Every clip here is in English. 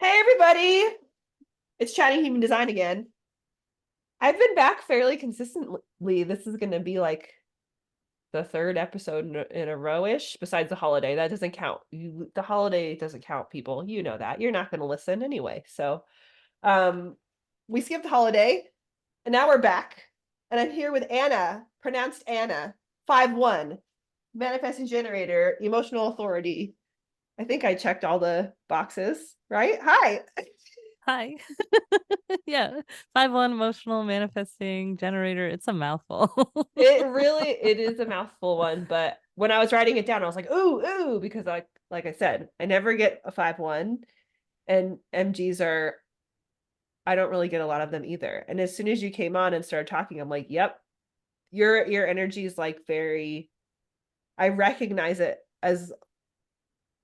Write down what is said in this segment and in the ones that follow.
Hey everybody, it's Chatting Human Design again. I've been back fairly consistently. This is going to be like the third episode in a row-ish, besides the holiday. That doesn't count. The holiday doesn't count, people. You know that. You're not going to listen anyway. So, um, we skipped the holiday, and now we're back. And I'm here with Anna, pronounced Anna, 5-1, manifesting generator, emotional authority. I think I checked all the boxes, right? Hi. Hi. Yeah. 5-1 emotional manifesting generator. It's a mouthful. It is a mouthful one, but when I was writing it down, I was like, ooh, ooh, because like I said, I never get a 5-1, and MGs are I don't really get a lot of them either. And as soon as you came on and started talking, I'm like, yep, your energy is like very I recognize it as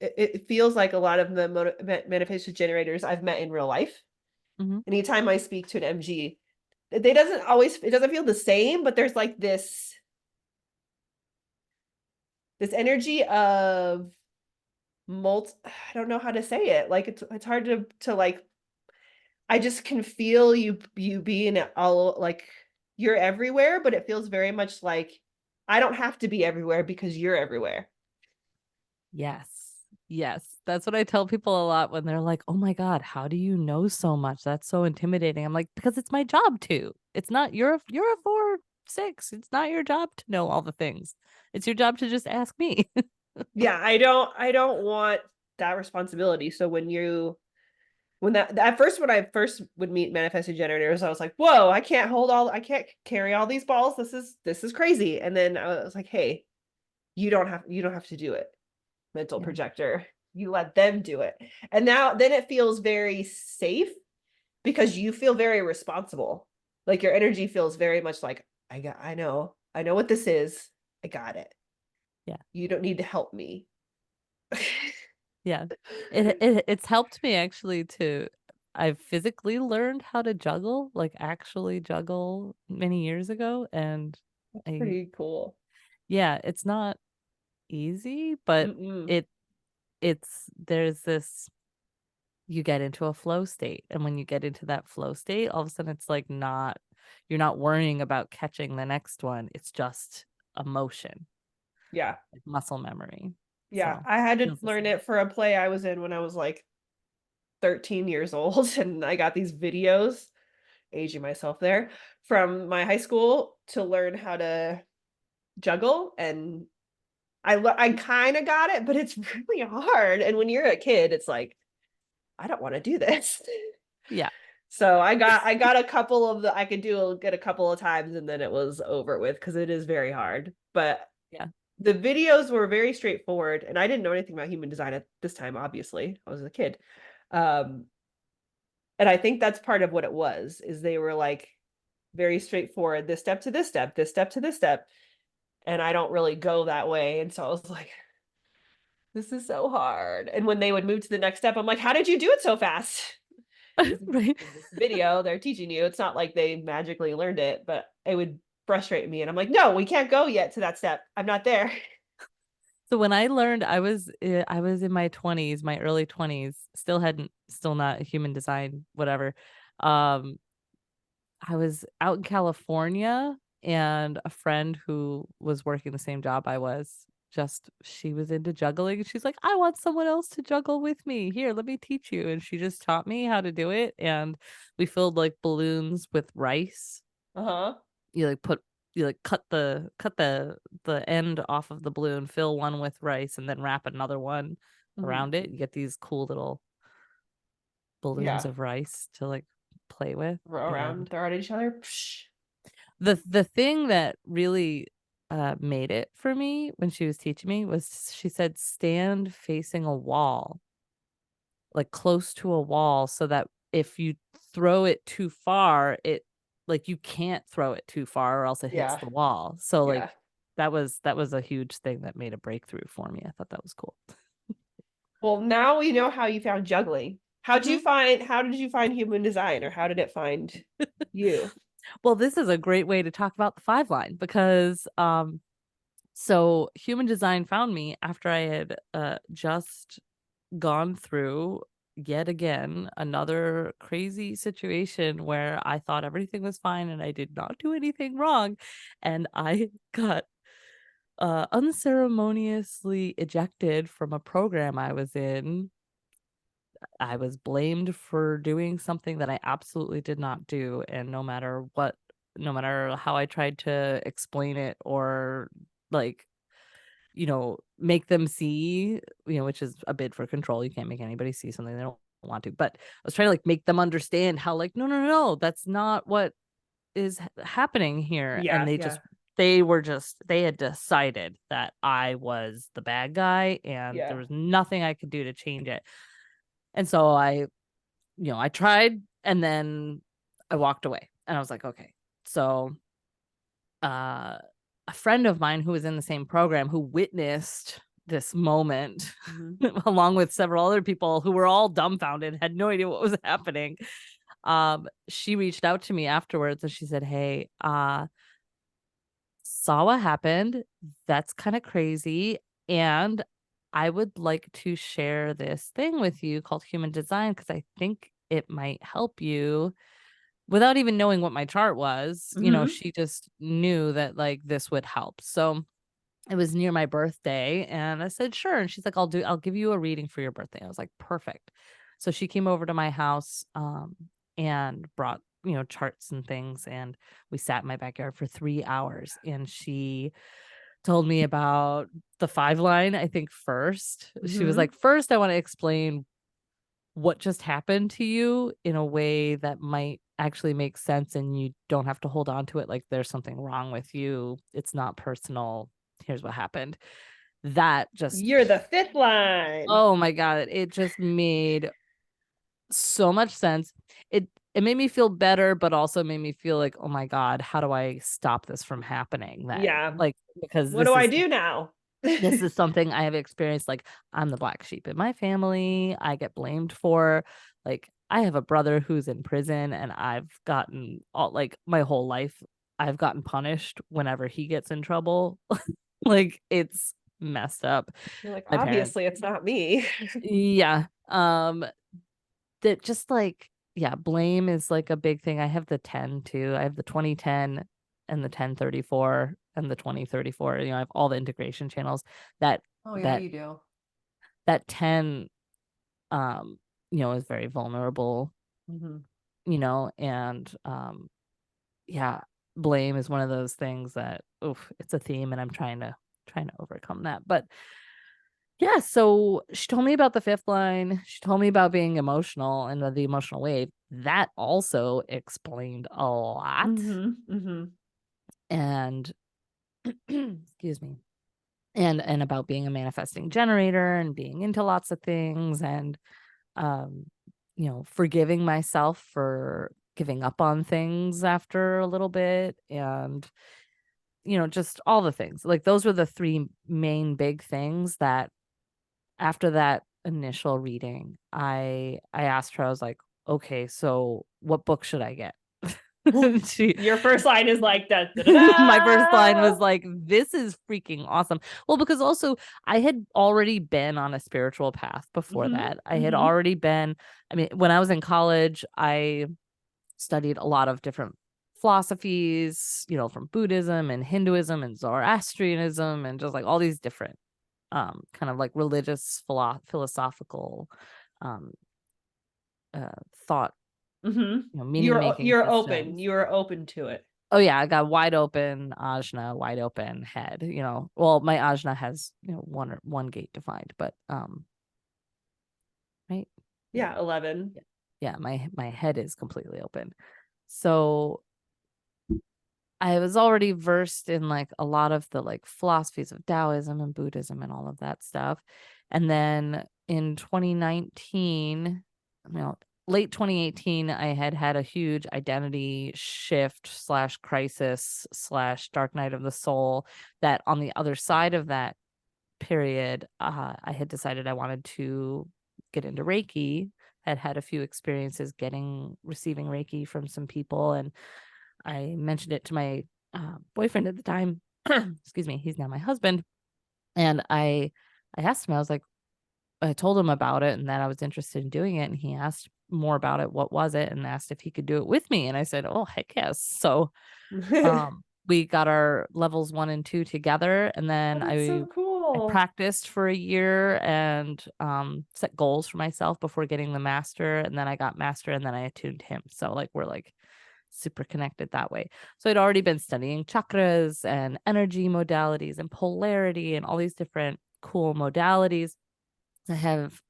it feels like a lot of the manifestation generators I've met in real life. Mhm. Anytime I speak to an MG, it doesn't feel the same, but there's like this energy of I don't know how to say it. Like it's hard to like I just can feel you being all like you're everywhere, but it feels very much like I don't have to be everywhere because you're everywhere. Yes. Yes. That's what I tell people a lot when they're like, "Oh my God, how do you know so much? That's so intimidating." I'm like, "Because it's my job to. It's not you're a 4-6. It's not your job to know all the things. It's your job to just ask me." Yeah, I don't want that responsibility. So when that at first when I first would meet manifesting generators, I was like, whoa, I can't carry all these balls. This is crazy. And then I was like, hey, you don't have to do it. Mental Yeah. projector. You let them do it. And now then it feels very safe because you feel very responsible. Like your energy feels very much like I know what this is. I got it. Yeah. You don't need to help me. Yeah. It's helped me actually to I've physically learned how to juggle, like actually juggle many years ago. And That's I pretty cool. yeah, it's not easy, but Mm-mm. it there's this you get into a flow state. And when you get into that flow state, all of a sudden it's like not you're not worrying about catching the next one. It's just emotion, Yeah. like muscle memory. Yeah. So I had to feels the learn same. it for a play I was in when I was like 13 years old. And I got these videos, aging myself there, from my high school to learn how to juggle. And I kind of got it, but it's really hard. And when you're a kid, it's like, I don't want to do this. Yeah. So I got a couple of the I could do get a couple of times and then it was over with because it is very hard. But Yeah. the videos were very straightforward, and I didn't know anything about human design at this time, obviously. I was a kid. Um, and I think that's part of what it was, is they were like very straightforward, this step to this step, this step to this step. And I don't really go that way. And so I was like, this is so hard. And when they would move to the next step, I'm like, how did you do it so fast? Because Right. in this video, they're teaching you. It's not like they magically learned it, but it would frustrate me. And I'm like, no, we can't go yet to that step. I'm not there. So when I learned I was in my 20s, my early 20s, still not human design, whatever. Um, I was out in California and a friend who was working the same job I was, just she was into juggling. She's like, I want someone else to juggle with me. Here, let me teach you. And she just taught me how to do it. And we filled like balloons with rice. Uh-huh. You like put you like cut the end off of the balloon, fill one with rice, and then wrap another one Mhm. around it. You get these cool little balloons Yeah. of rice to like play with. Row around, And throw at each other. Psh. the thing that really made it for me when she was teaching me was she said stand facing a wall, like close to a wall, so that if you throw it too far, it like you can't throw it too far or else it hits Yeah. the wall. So like Yeah. that was a huge thing that made a breakthrough for me. I thought that was cool. Well, now we know how you found juggling. Mhm. How did you find human design, or how did it find you? Well, this is a great way to talk about the 5 line because so human design found me after I had just gone through yet again another crazy situation where I thought everything was fine and I did not do anything wrong, and I got unceremoniously ejected from a program I was in. I was blamed for doing something that I absolutely did not do, and no matter how I tried to explain it or, like, make them see, which is a bid for control. You can't make anybody see something they don't want to. But I was trying to, like, make them understand how, like, no, no, no, no, that's not what is happening here. And Yeah, yeah, they had decided that I was the bad guy and there yeah. was nothing I could do to change it. And so I tried and then I walked away and I was like, okay. So uh, a friend of mine who was in the same program who witnessed this moment Mhm. along with several other people who were all dumbfounded, had no idea what was happening. She reached out to me afterwards and she said, "Hey, saw what happened. That's kind of crazy. And I would like to share this thing with you called human design because I think it might help you." Without even knowing what my chart was, Mhm. she just knew that, like, this would help. So it was near my birthday and I said, "Sure." And she's like, I'll give you a reading for your birthday." I was like, "Perfect." So she came over to my house and brought, charts and things, and we sat in my backyard for 3 hours and she told me about the 5 line, I think first. She was Mhm. like, "First, I want to explain what just happened to you in a way that might actually make sense and you don't have to hold on to it like there's something wrong with you. It's not personal. Here's what happened." That just You're the fifth line. oh my god, it just made so much sense. It made me feel better, but also made me feel like, "Oh my god, how do I stop this from happening then?" Yeah. Like, because What do I do now? this is something I have experienced. Like, I'm the black sheep in my family. I get blamed for, like, I have a brother who's in prison and I've gotten all, like, my whole life I've gotten punished whenever he gets in trouble. Like, it's messed up. You're like, My parents, obviously it's not me. yeah. That just, like, yeah, blame is like a big thing. I have the 10 too. I have the 2010 and the 1034 and the 2034. I have all the integration channels that Oh yeah, that you do. that 10 um is very vulnerable, Mhm. and yeah, blame is one of those things that, oof, it's a theme and I'm trying to overcome that. But yeah, so she told me about the fifth line. She told me about being emotional and the emotional wave. That also explained a lot. Mhm. Mhm. And excuse me. And about being a manifesting generator and being into lots of things and um forgiving myself for giving up on things after a little bit, and just all the things. Like, those were the three main big things that after that initial reading, I asked her. I was like, "Okay, so what book should I get?" she Your first line is like da da da My first line da. was like, "This is freaking awesome." Well, because also I had already been on a spiritual path before Mhm. that. I had Mhm. already been, I mean, when I was in college, I studied a lot of different philosophies, from Buddhism and Hinduism and Zoroastrianism and just, like, all these different kind of like religious philosophical um thought, Mhm. meaning making You're open. systems. You're open to it. Oh yeah, I got wide open ajna, wide open head. Well, my ajna has, one gate defined, but right? Yeah. Yeah, 11. Yeah. Yeah, my head is completely open. So I was already versed in, like, a lot of the, like, philosophies of Taoism and Buddhism and all of that stuff. And then in 2019, late 2018, I had had a huge identity shift slash crisis slash dark night of the soul, that on the other side of that period, I had decided I wanted to get into Reiki. Had had a few experiences receiving Reiki from some people, and I mentioned it to my boyfriend at the time. Excuse me, he's now my husband, and I asked him. I was like, I told him about it and that I was interested in doing it. And he asked more about it. What was it? And asked if he could do it with me. And I said, oh, heck yes. So we got our levels 1 and 2 together, and Oh, then that's so I cool. practiced for a year and set goals for myself before getting the master, and then I got master, and then I attuned him. So like we're like super connected that way. So I'd already been studying chakras and energy modalities and polarity and all these different cool modalities. I have,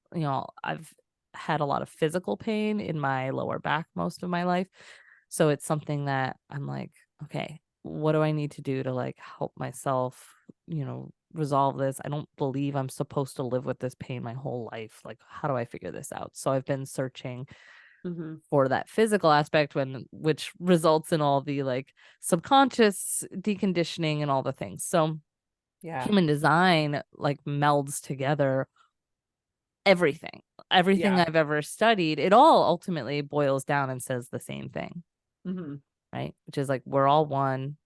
I've had a lot of physical pain in my lower back most of my life. So it's something that I'm like, okay, what do I need to do to like help myself, resolve this? I don't believe I'm supposed to live with this pain my whole life. Like, how do I figure this out? So I've been searching Hmm. for that physical aspect which results in all the like subconscious deconditioning and all the things. So Yeah. human design like melds together everything. Everything Yeah. I've ever studied, it all ultimately boils down and says the same thing, Hmm. right? Which is like we're all one.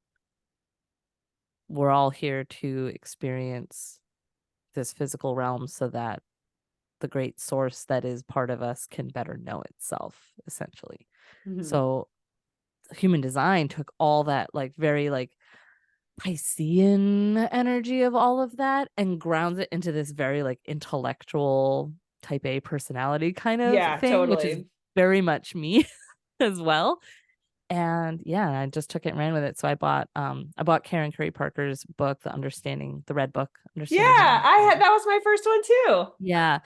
We're all here to experience this physical realm so that the great source that is part of us can better know itself, essentially. Hmm. So human design took all that like very like Piscean energy of all of that and grounds it into this very like intellectual type A personality kind of Yeah, thing, which is totally. very much me as well. And yeah, I just took it and ran with it. So I bought Karen Curry Parker's book, The Red Book, Yeah, Understanding Human Design. that was my first one too. Yeah.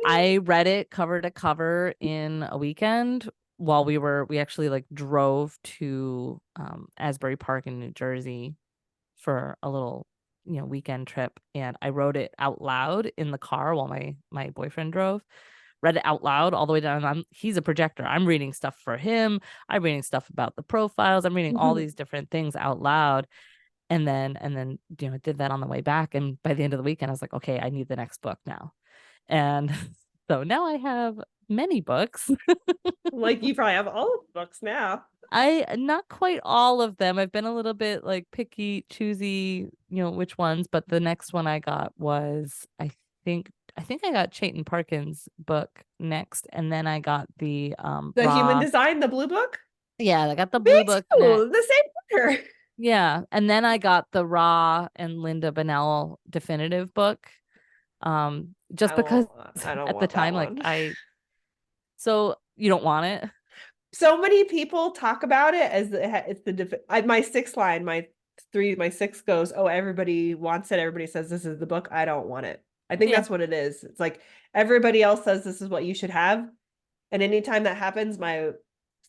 I read it cover to cover in a weekend while we actually like drove to Asbury Park in New Jersey for a little, weekend trip, and I wrote it out loud in the car while my boyfriend drove. Read it out loud all the way down. He's a projector. I'm reading stuff for him. I'm reading stuff about the profiles. I'm reading all these different things out loud. And then did that on the way back. And by the end of the weekend, I was like, okay, I need the next book now. And so now I have many books. Like you probably have all of the books now. I not quite all of them. I've been a little bit like picky, choosy, which ones, but the next one I got was I think I got Chayton Parkins' book next, and then I got the The Human Raw. Design, the blue book. Yeah, I got the Me blue book next. too. The same booker. Yeah, and then I got the Raw and Linda Bennell definitive book. Just because I don't at the want that time, like one. so you don't want it? So many people talk about it as it's my sixth line, my six goes, oh, everybody wants it. Everybody says this is the book. I don't want it. I think Yeah, that's what it is. It's like everybody else says this is what you should have. And anytime that happens, my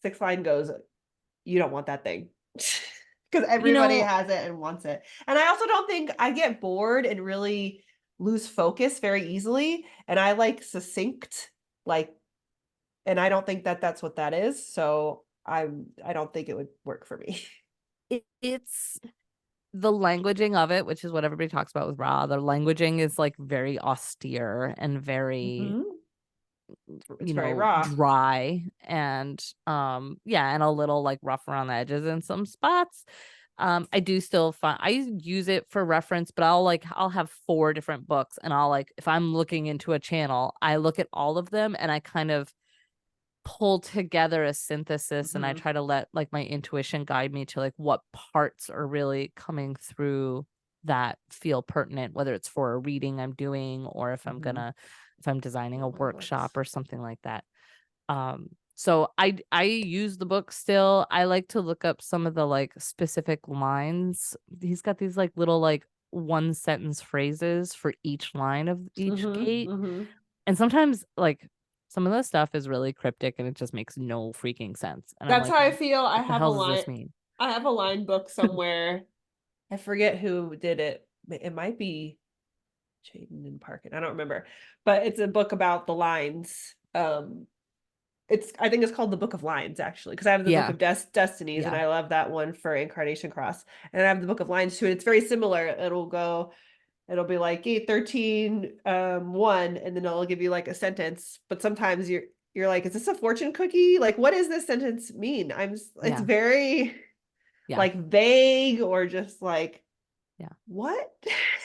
sixth line goes, you don't want that thing. Because you everybody know, has it and wants it. And I also don't think I get bored and really lose focus very easily. And I like succinct, like, and I don't think that that's what that is. So I don't think it would work for me. it's the languaging of it, which is what everybody talks about with Ra. The languaging is like very austere and very, Hmm. It's very raw. dry and yeah, and a little like rough around the edges in some spots. I do still find I use it for reference, but I'll have 4 different books and I'll like if I'm looking into a channel, I look at all of them and I kind of pull together a synthesis and I Hmm. try to let like my intuition guide me to like what parts are really coming through that feel pertinent, whether it's for a reading I'm doing or Hmm. if I'm designing a All my workshop books. or something like that. So I use the book still. I like to look up some of the like specific lines. He's got these like little like one sentence phrases for each line of each Hmm. gate. Hmm. And sometimes like some of the stuff is really cryptic and it just makes no freaking sense. And I'm That's like, how I feel. what the hell does this mean? I have a line book somewhere. I forget who did it. It might be Jaden and Parkin. I don't remember. But it's a book about the lines. I think it's called the Book of Lines actually, because I have the Book Yeah. of Destinies and Yeah. I love that one for Incarnation Cross. And I have the Book of Lines too. And it's very similar. It'll be like gate 13, 1, and then it'll give you like a sentence. But sometimes you're like, is this a fortune cookie? Like, what does this sentence mean? It's Yeah. very Yeah. like vague or just like Yeah. What?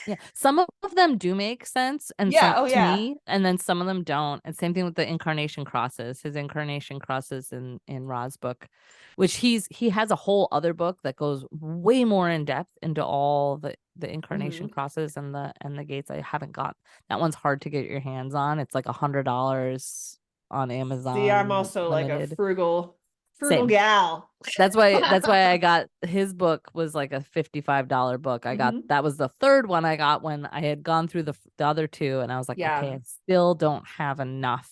Yeah. Some of them do make sense and Yeah, some oh to yeah. me, and then some of them don't. And same thing with the incarnation crosses. His incarnation crosses in Ra's book, which he has a whole other book that goes way more in depth into all the incarnation Mhm. crosses and the gates. I haven't got that one's hard to get your hands on. It's like $100 on See, I'm Amazon also like a limited. frugal Same. gal. That's why I got his book was like a $55 book. Mhm. That was the third one I got when I had gone through the other two and I was like, Yeah. okay, I still don't have enough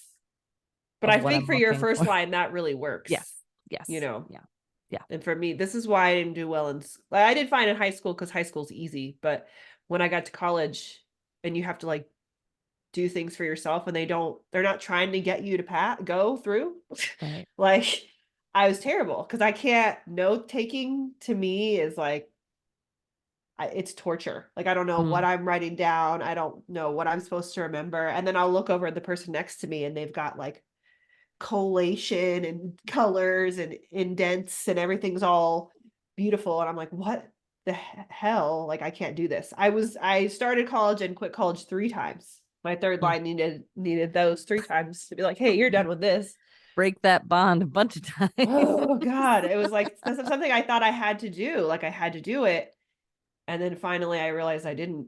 But of I what think I'm for your looking first for. line, that really Yes. works, you Yes. know. Yeah. Yeah. And for me, this is why I didn't do well like I did fine in high school because high school's easy. But when I got to college and you have to like do things for yourself and they're not trying to get you to go through, Right. like I was terrible because I can't, note taking to me is like, it's torture. Like I don't know what Mm, I'm writing down. I don't know what I'm supposed to remember. And then I'll look over at the person next to me and they've got like collation and colors and indents and everything's all beautiful and I'm like, "What the hell? Like I can't do this." I started college and quit college 3 times. My 3rd mm. line needed those 3 times to be like, "Hey, you're done with this." Break that bond a bunch of times. Oh god, it was like that's something I thought I had to do, like I had to do it, and then finally I realized I didn't,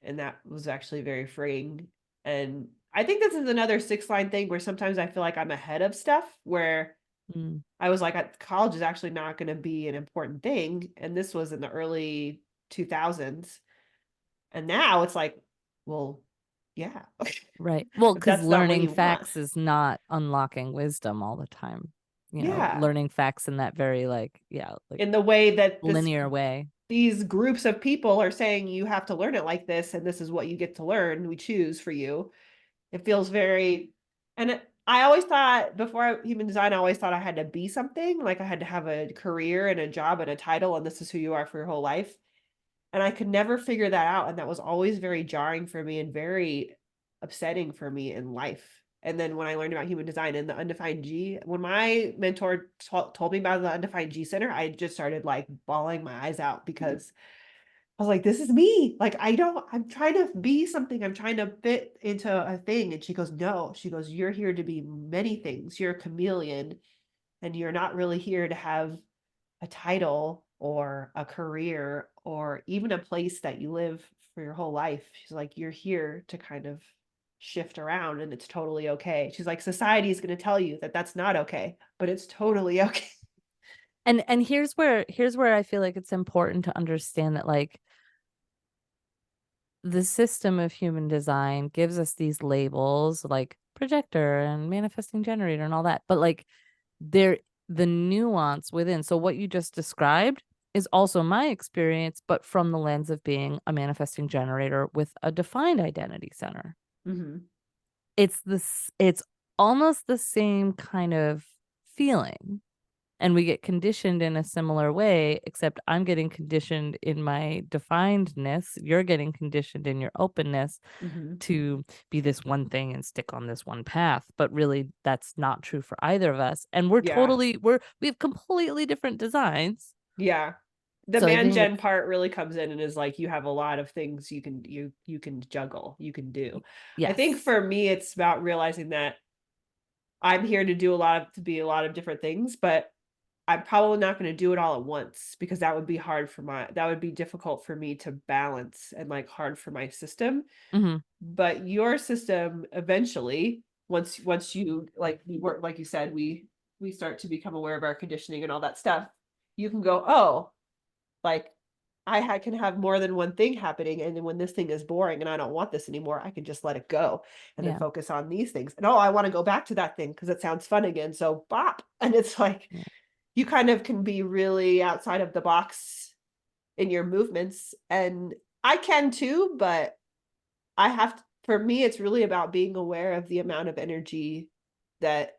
and that was actually very freeing. And I think this is another 6 line thing where sometimes I feel like I'm ahead of stuff where Mm, I was like, college is actually not gonna be an important thing," and this was in the early 2000s, and now it's like, well, yeah, right. Well, if because that's not what learning you want. facts is not unlocking wisdom all the time. Yeah, Learning facts in that very like, yeah, like in the way that linear way. these groups of people are saying you have to learn it like this, and this is what you get to learn, we choose for you. It feels very, and I always thought human design, I always thought I had to be something, like I had to have a career and a job and a title, and this is who you are for your whole life. And I could never figure that out, and that was always very jarring for me and very upsetting for me in life. And then when I learned about human design and the undefined G, when my mentor told me about the undefined G center, I just started like bawling my eyes out because I was like, this is me. Like, I'm trying to be something. I'm trying to fit into a thing. And she goes, no, she goes, you're here to be many things. You're a chameleon and you're not really here to have a title or a career or even a place that you live for your whole life. She's like, you're here to kind of shift around and it's totally okay. She's like, society is going to tell you that that's not okay, but it's totally okay. And here's where I feel like it's important to understand that like the system of human design gives us these labels like projector and manifesting generator and all that. But like there the nuance within. So what you just described is also my experience, but from the lens of being a manifesting generator with a defined identity center. Hmm. It's almost the same kind of feeling and we get conditioned in a similar way, except I'm getting conditioned in my definedness. You're getting conditioned in your openness Hmm. to be this one thing and stick on this one path. But really, that's not true for either of us. And Yeah. we have completely different designs. Yeah. The So I man think gen it's, part really comes in and is like you have a lot of things you can juggle, you can do. I think yes. for me it's about realizing that I'm here to do to be a lot of different things, but I'm probably not going to do it all at once because that would be difficult for me to balance and like hard for my system. Hmm. But your system eventually, once you like we work like you said, we start to become aware of our conditioning and all that stuff, you can go, oh, like can have more than one thing happening, and then when this thing is boring and I don't want this anymore, I can just let it go and then Yeah. focus on these things. And oh, I want to go back to that thing because it sounds fun again. So bop. And it's like Yeah. you kind of can be really outside of the box in your movements. And I can too, but for me, it's really about being aware of the amount of energy that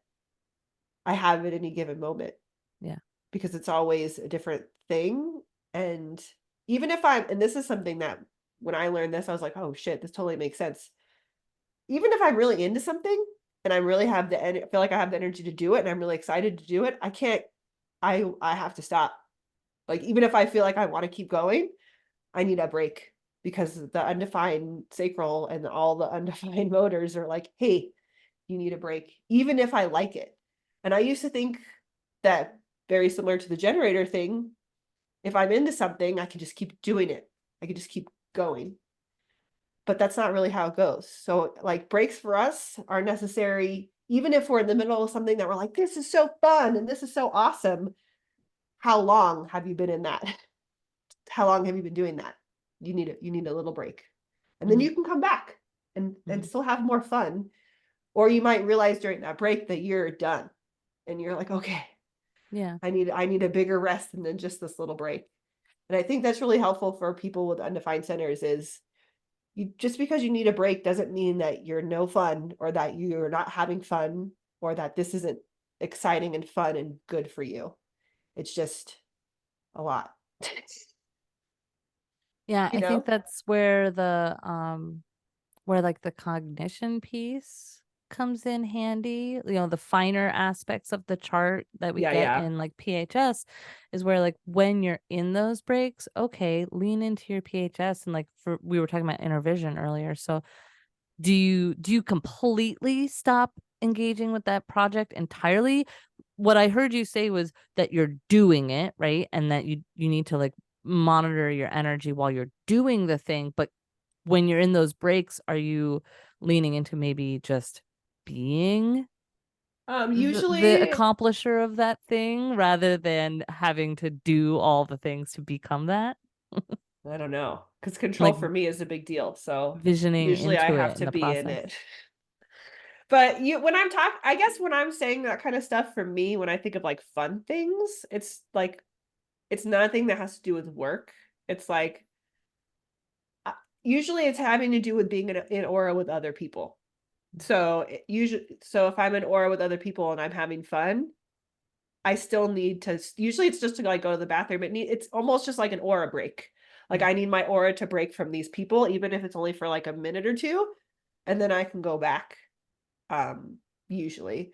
I have at any given moment Yeah. because it's always a different thing. And and this is something that when I learned this, I was like, oh shit, this totally makes sense. Even if I'm really into something and I really feel like I have the energy to do it and I'm really excited to do it, I have to stop. Like, even if I feel like I want to keep going, I need a break because the undefined sacral and all the undefined motors are like, hey, you need a break, even if I like it. And I used to think that, very similar to the generator thing, if I'm into something, I can just keep doing it. I can just keep going. But that's not really how it goes. So like breaks for us are necessary, even if we're in the middle of something that we're like, this is so fun and this is so awesome. How long have you been in that? How long have you been doing that? You need a little break. And then Mhm, you can come back and mhm. still have more fun. Or you might realize during that break that you're done and you're like, okay, Yeah. I need a bigger rest than just this little break. And I think that's really helpful for people with undefined centers is you just because you need a break doesn't mean that you're no fun or that you're not having fun or that this isn't exciting and fun and good for you. It's just a lot. Yeah, You I think know? that's where like the cognition piece comes in handy. You know, the finer aspects of the chart that we Yeah, get yeah. in like PHS is where like when you're in those breaks, okay, lean into your PHS and like for we were talking about inner vision earlier. So do you completely stop engaging with that project entirely? What I heard you say was that you're doing it, right? And that you need to like monitor your energy while you're doing the thing, but when you're in those breaks, are you leaning into maybe just being the Usually accomplisher of that thing rather than having to do all the things to become that? I don't know, because control Like for me is a big deal. So visioning usually I into have it in to the be in process. it. But you when I'm talking, I guess when I'm saying that kind of stuff for me, when I think of like fun things, it's like it's nothing that has to do with work. It's like uh, usually it's having to do with being in aura with other people. So so if I'm in aura with other people and I'm having fun, I still need to usually it's just to like go to the bathroom. It's almost just like an aura break. Like Mm, I need my aura to break from these people, even if it's only for like a minute or two, and then I can go back. Um, usually.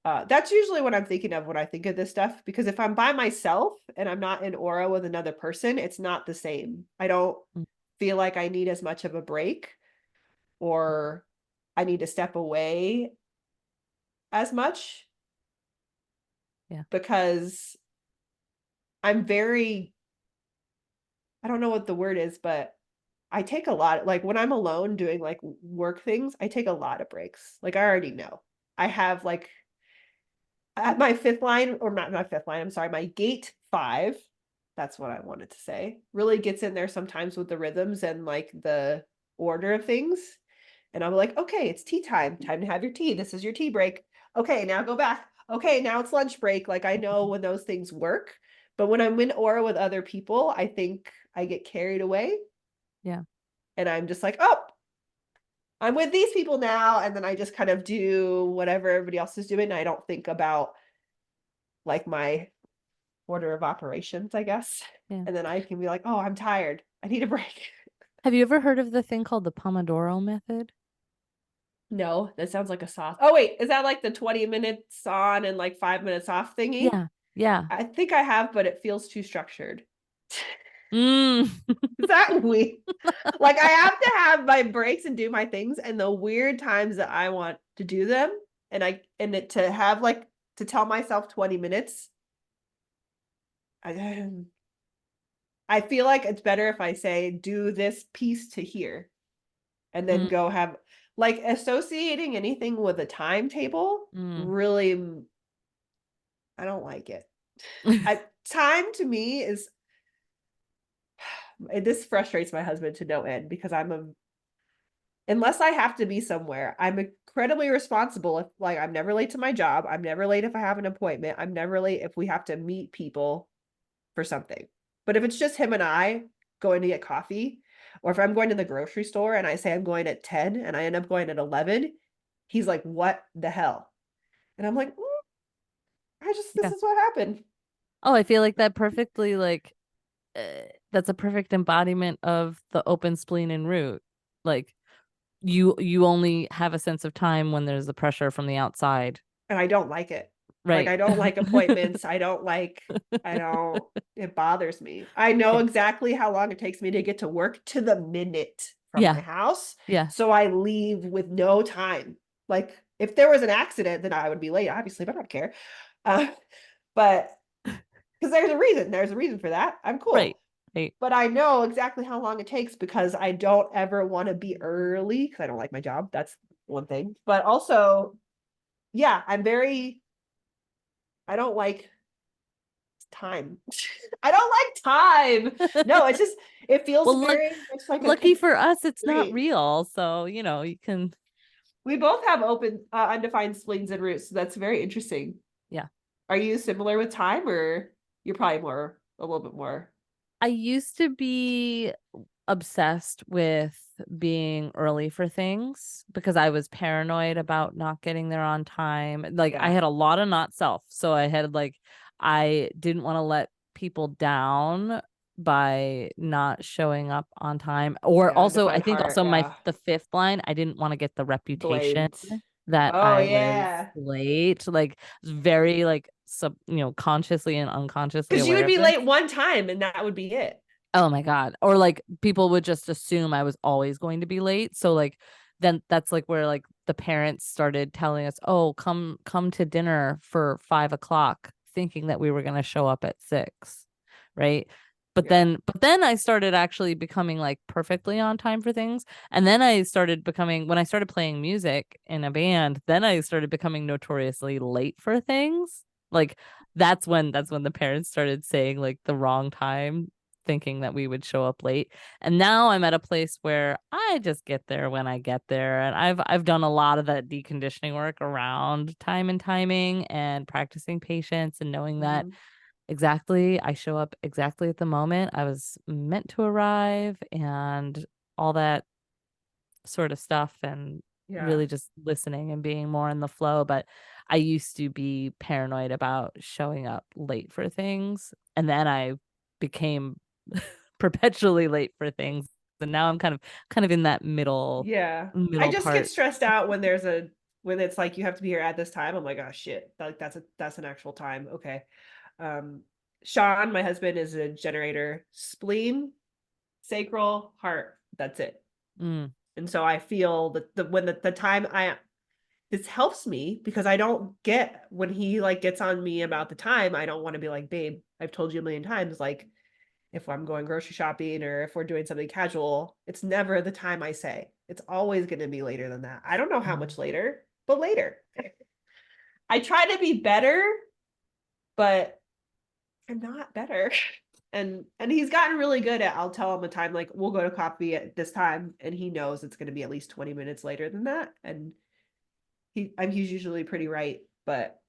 That's usually what I'm thinking of when I think of this stuff, because if I'm by myself and I'm not in aura with another person, it's not the same. I don't mm, feel like I need as much of a break or I need to step away as much yeah. because I'm very, I don't know what the word is, but I take a lot, like when I'm alone doing like work things, I take a lot of breaks. Like I already know. I have like at my fifth line, or not my fifth line, I'm sorry, my gate five, that's what I wanted to say, really gets in there sometimes with the rhythms and like the order of things. And I'm like, okay, it's tea time. Time to have your tea. This is your tea break. Okay, now go back. Okay, now it's lunch break. Like I know when those things work. But when I'm in aura with other people, I think I get carried away Yeah. and I'm just like, oh, I'm with these people now. And then I just kind of do whatever everybody else is doing. I don't think about like my order of operations, I guess. Yeah. And then I can be like, oh, I'm tired. I need a break. Have you ever heard of the thing called the Pomodoro method? No, that sounds like a sauce. Oh, wait, is that like the 20 minutes on and like 5 minutes off thingy? Yeah. Yeah. I think I have, but it feels too structured. Mm. Is that weird? Like I have to have my breaks and do my things, and the weird times that I want to do them, and it to have like to tell myself 20 minutes. I I feel like it's better if I say do this piece to here and then Mm. go have like associating anything with a timetable Mm. really I don't like it. Time to me is this frustrates my husband to no end because I'm a unless I have to be somewhere, I'm incredibly responsible if like I'm never late to my job. I'm never late if I have an appointment. I'm never late if we have to meet people for something. But if it's just him and I going to get coffee, or if I'm going to the grocery store and I say I'm going at 10 and I end up going at 11, he's like, "What the hell?" And I'm like, I just this Yeah. is what happened. Oh, I feel like that perfectly like that's a perfect embodiment of the open spleen and root. Like you only have a sense of time when there's the pressure from the outside. And I don't like it. Like, Right. I don't like appointments. I don't, it bothers me. I know Yeah. exactly how long it takes me to get to work to the minute from my Yeah. house. Yeah. So I leave with no time. Like, if there was an accident, then I would be late, obviously, but I don't care. Uh, but because there's a reason for that. I'm Right. cool. Right. But I know exactly how long it takes because I don't ever want to be early because I don't like my job. That's one thing. But also, yeah, I don't like time. I don't like time. No, it's just it feels Well, very much like a lucky for us, it's not constraint. real. So, you can, We both have open undefined spleens and roots, so that's very interesting. yeah. Are you similar with time or you're probably more a little bit more? I used to be obsessed with being early for things because I was paranoid about not getting there on time. Like I Yeah. had a lot of not self. So I had like I didn't want to let people down by not showing up on time. Or Yeah, also I undefined think heart, also yeah. the fifth line, I didn't want to get the reputation Blamed. that Oh I was yeah. late. Like very like consciously and unconsciously Because you aware would of be this. late one time and that would be it. Oh my God. Or like people would just assume I was always going to be late. So like then that's like where like the parents started telling us, oh, come to dinner for 5 o'clock, thinking that we were gonna show up at 6. Right. But Yeah. then I started actually becoming like perfectly on time for things. And then I started becoming when I started playing music in a band, then I started becoming notoriously late for things. Like that's when the parents started saying like the wrong time thinking that we would show up late. And now I'm at a place where I just get there when I get there. And I've done a lot of that deconditioning work around time and timing and practicing patience and knowing that Hmm. exactly I show up exactly at the moment I was meant to arrive and all that sort of stuff and Yeah. really just listening and being more in the flow. But I used to be paranoid about showing up late for things. And then I became perpetually late for things. And now I'm kind of in that Yeah. I middle just get part. stressed out when it's like you have to be here at this time. I'm like, oh shit. Like that's an actual time. Okay. Um Sean, my husband, is a generator. Spleen, sacral, heart. That's it. Mm, And so I feel that the time I this helps me because I don't get when he like gets on me about the time, I don't want to be like, babe, I've told you a million times, like if I'm going grocery shopping or if we're doing something casual, it's never the time I say. It's always going to be later than that. I don't know how mm, much later, but later. I try to be better, but I'm not better. And he's gotten really good at I'll tell him a time like we'll go to coffee at this time and he knows it's going to be at least 20 minutes later than that and he's usually pretty right, but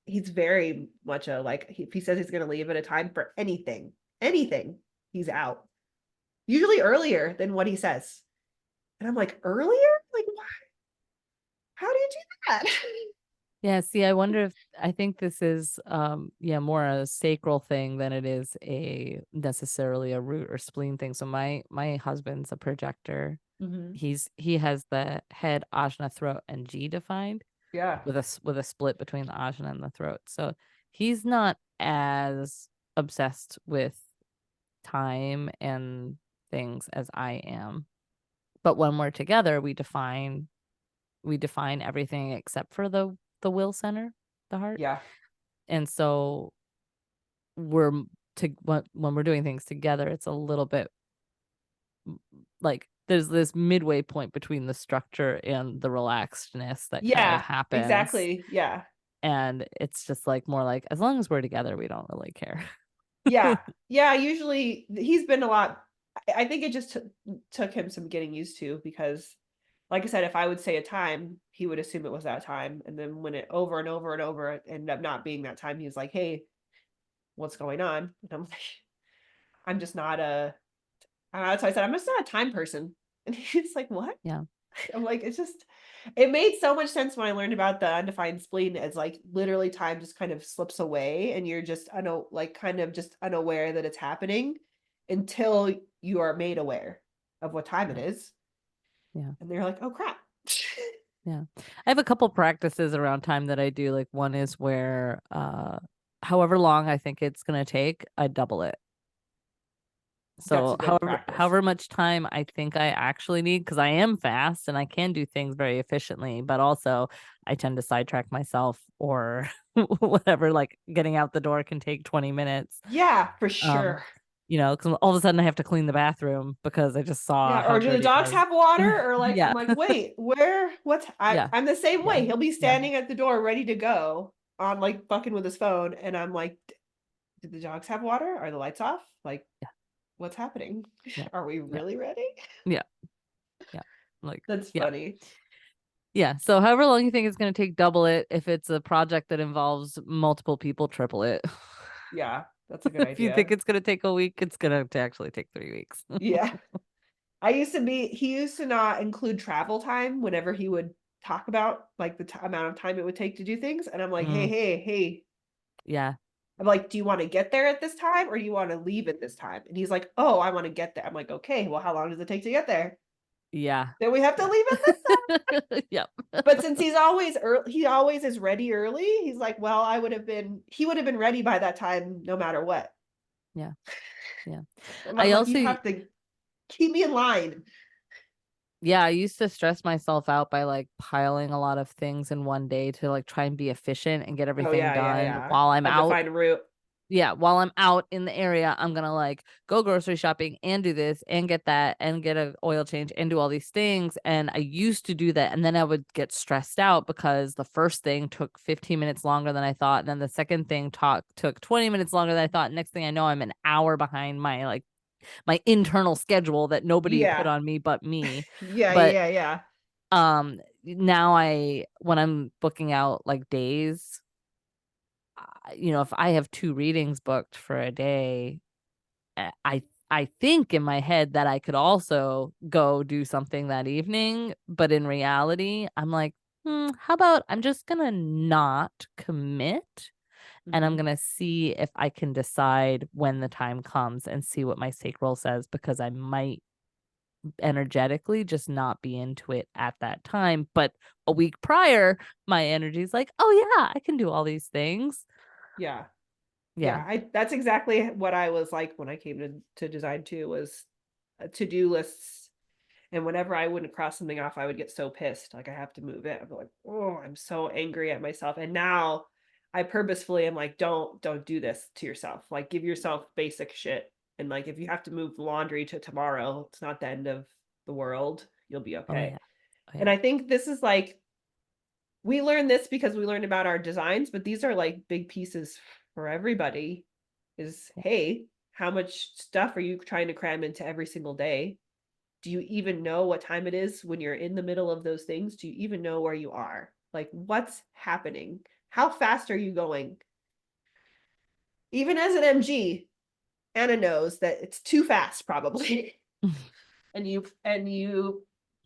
he's very much a like if he says he's going to leave at a time for anything, he's out. Usually earlier than what he says. And I'm like, earlier? Like, why? How do you do that? yeah, see, I wonder if I think this is yeah, more a sacral thing than it is a necessarily a root or spleen thing. So my husband's a projector. Hmm. He has the head, ajna, throat, and G defined Yeah. with with a split between the ajna and the throat. So he's not as obsessed with time and things as I am. But when we're together, we define everything except for the will center, the heart. Yeah. And so we're when we're doing things together, it's a little bit like there's this midway point between the structure and the relaxedness that kind of Yeah. happens. Exactly. Yeah. And it's just like more like as long as we're together, we don't really care. Yeah. Yeah. Usually he's been a lot. I think it just took him some getting used to because, like I said, if I would say a time, he would assume it was that time. And then when it over and over and over it ended up not being that time, he was like, hey, what's going on? And I'm like, I'm just not a so I said, I'm just not a time person. And he's like, what? Yeah. I'm like, it's just, it made so much sense when I learned about the undefined spleen as like literally time just kind of slips away and you're just, like kind of just unaware that it's happening until you are made aware of what time it Yeah. is. Yeah. And they're like, oh crap. Yeah. I have a couple practices around time that I do. Like one is where however long I think it's gonna take, I double it. That's So a good practice. however much time I think I actually need, because I am fast and I can do things very efficiently, but also I tend to sidetrack myself or whatever, like getting out the door can take 20 minutes. Yeah, for Um, sure. because all of a sudden I have to clean the bathroom because I just saw Yeah, how or do the dirty it dogs was. have water? Or like, I'm Yeah. like, wait, what's Yeah. I'm the same Yeah. way. He'll be Yeah. standing at the door ready to go on like fucking with his phone, and I'm like, did the dogs have water? Are the lights off? Like, Yeah. what's happening? Yeah. Are we Yeah. really ready? Yeah. Yeah. Like, That's yeah. funny. Yeah. So however long you think it's going to take, double it. If it's a project that involves multiple people, triple it. Yeah, that's a good If you think idea. it's going to take a week, it's going to actually take 3 weeks. Yeah. He used to not include travel time whenever he would talk about like the amount of time it would take to do things. And I'm like, hey, Mm, hey, hey. yeah. I'm like, do you want to get there at this time or do you want to leave at this time? And he's like, oh, I want to get there. I'm like, okay, well, how long does it take to get there? Yeah. Then we have to Yeah. leave at this time. Yep. But since he's always early, he always is ready early. He's like, well, he would have been ready by that time no matter what. Yeah. Yeah. And I'm I like, you also, have to keep me in line. yeah, I used to stress myself out by like piling a lot of things in one day to like try and be efficient and get Oh everything yeah, yeah, done yeah. while I'm Had to out. find a route. Yeah, while I'm out in the area, I'm gonna like go grocery shopping and do this and get that and get a oil change and do all these things. And I used to do that, and then I would get stressed out because the first thing took 15 minutes longer than I thought, and then the second thing took 20 minutes longer than I thought. Next thing I know, I'm an hour behind my internal schedule that nobody put Yeah. on me but me. Yeah, But yeah, yeah. now I when I'm booking out like days, if I have 2 readings booked for a day, I think in my head that I could also go do something that evening, but in reality, I'm like, how about I'm just gonna not commit, and I'm Mhm. gonna see if I can decide when the time comes and see what my sacral says, because I might energetically just not be into it at that time. But a week prior, my energy is like, oh yeah, I can do all these things. Yeah. Yeah. Yeah, I that's exactly what I was like when I came to design too, was to-do lists. And whenever I wouldn't cross something off, I would get so pissed. Like I have to move it. I'm like, oh, I'm so angry at myself. And now I purposefully am like, don't do this to yourself. Like give yourself basic shit. And like if you have to move laundry to tomorrow, it's not the end of the world. You'll be Oh okay. yeah. Oh And yeah. I think this is like we learned this because we learned about our designs, but these are like big pieces for everybody is, Yeah. hey, how much stuff are you trying to cram into every single day? Do you even know what time it is when you're in the middle of those things? Do you even know where you are? Like, what's happening? How fast are you going? Even as an MG, Anna knows that it's too fast, probably. And you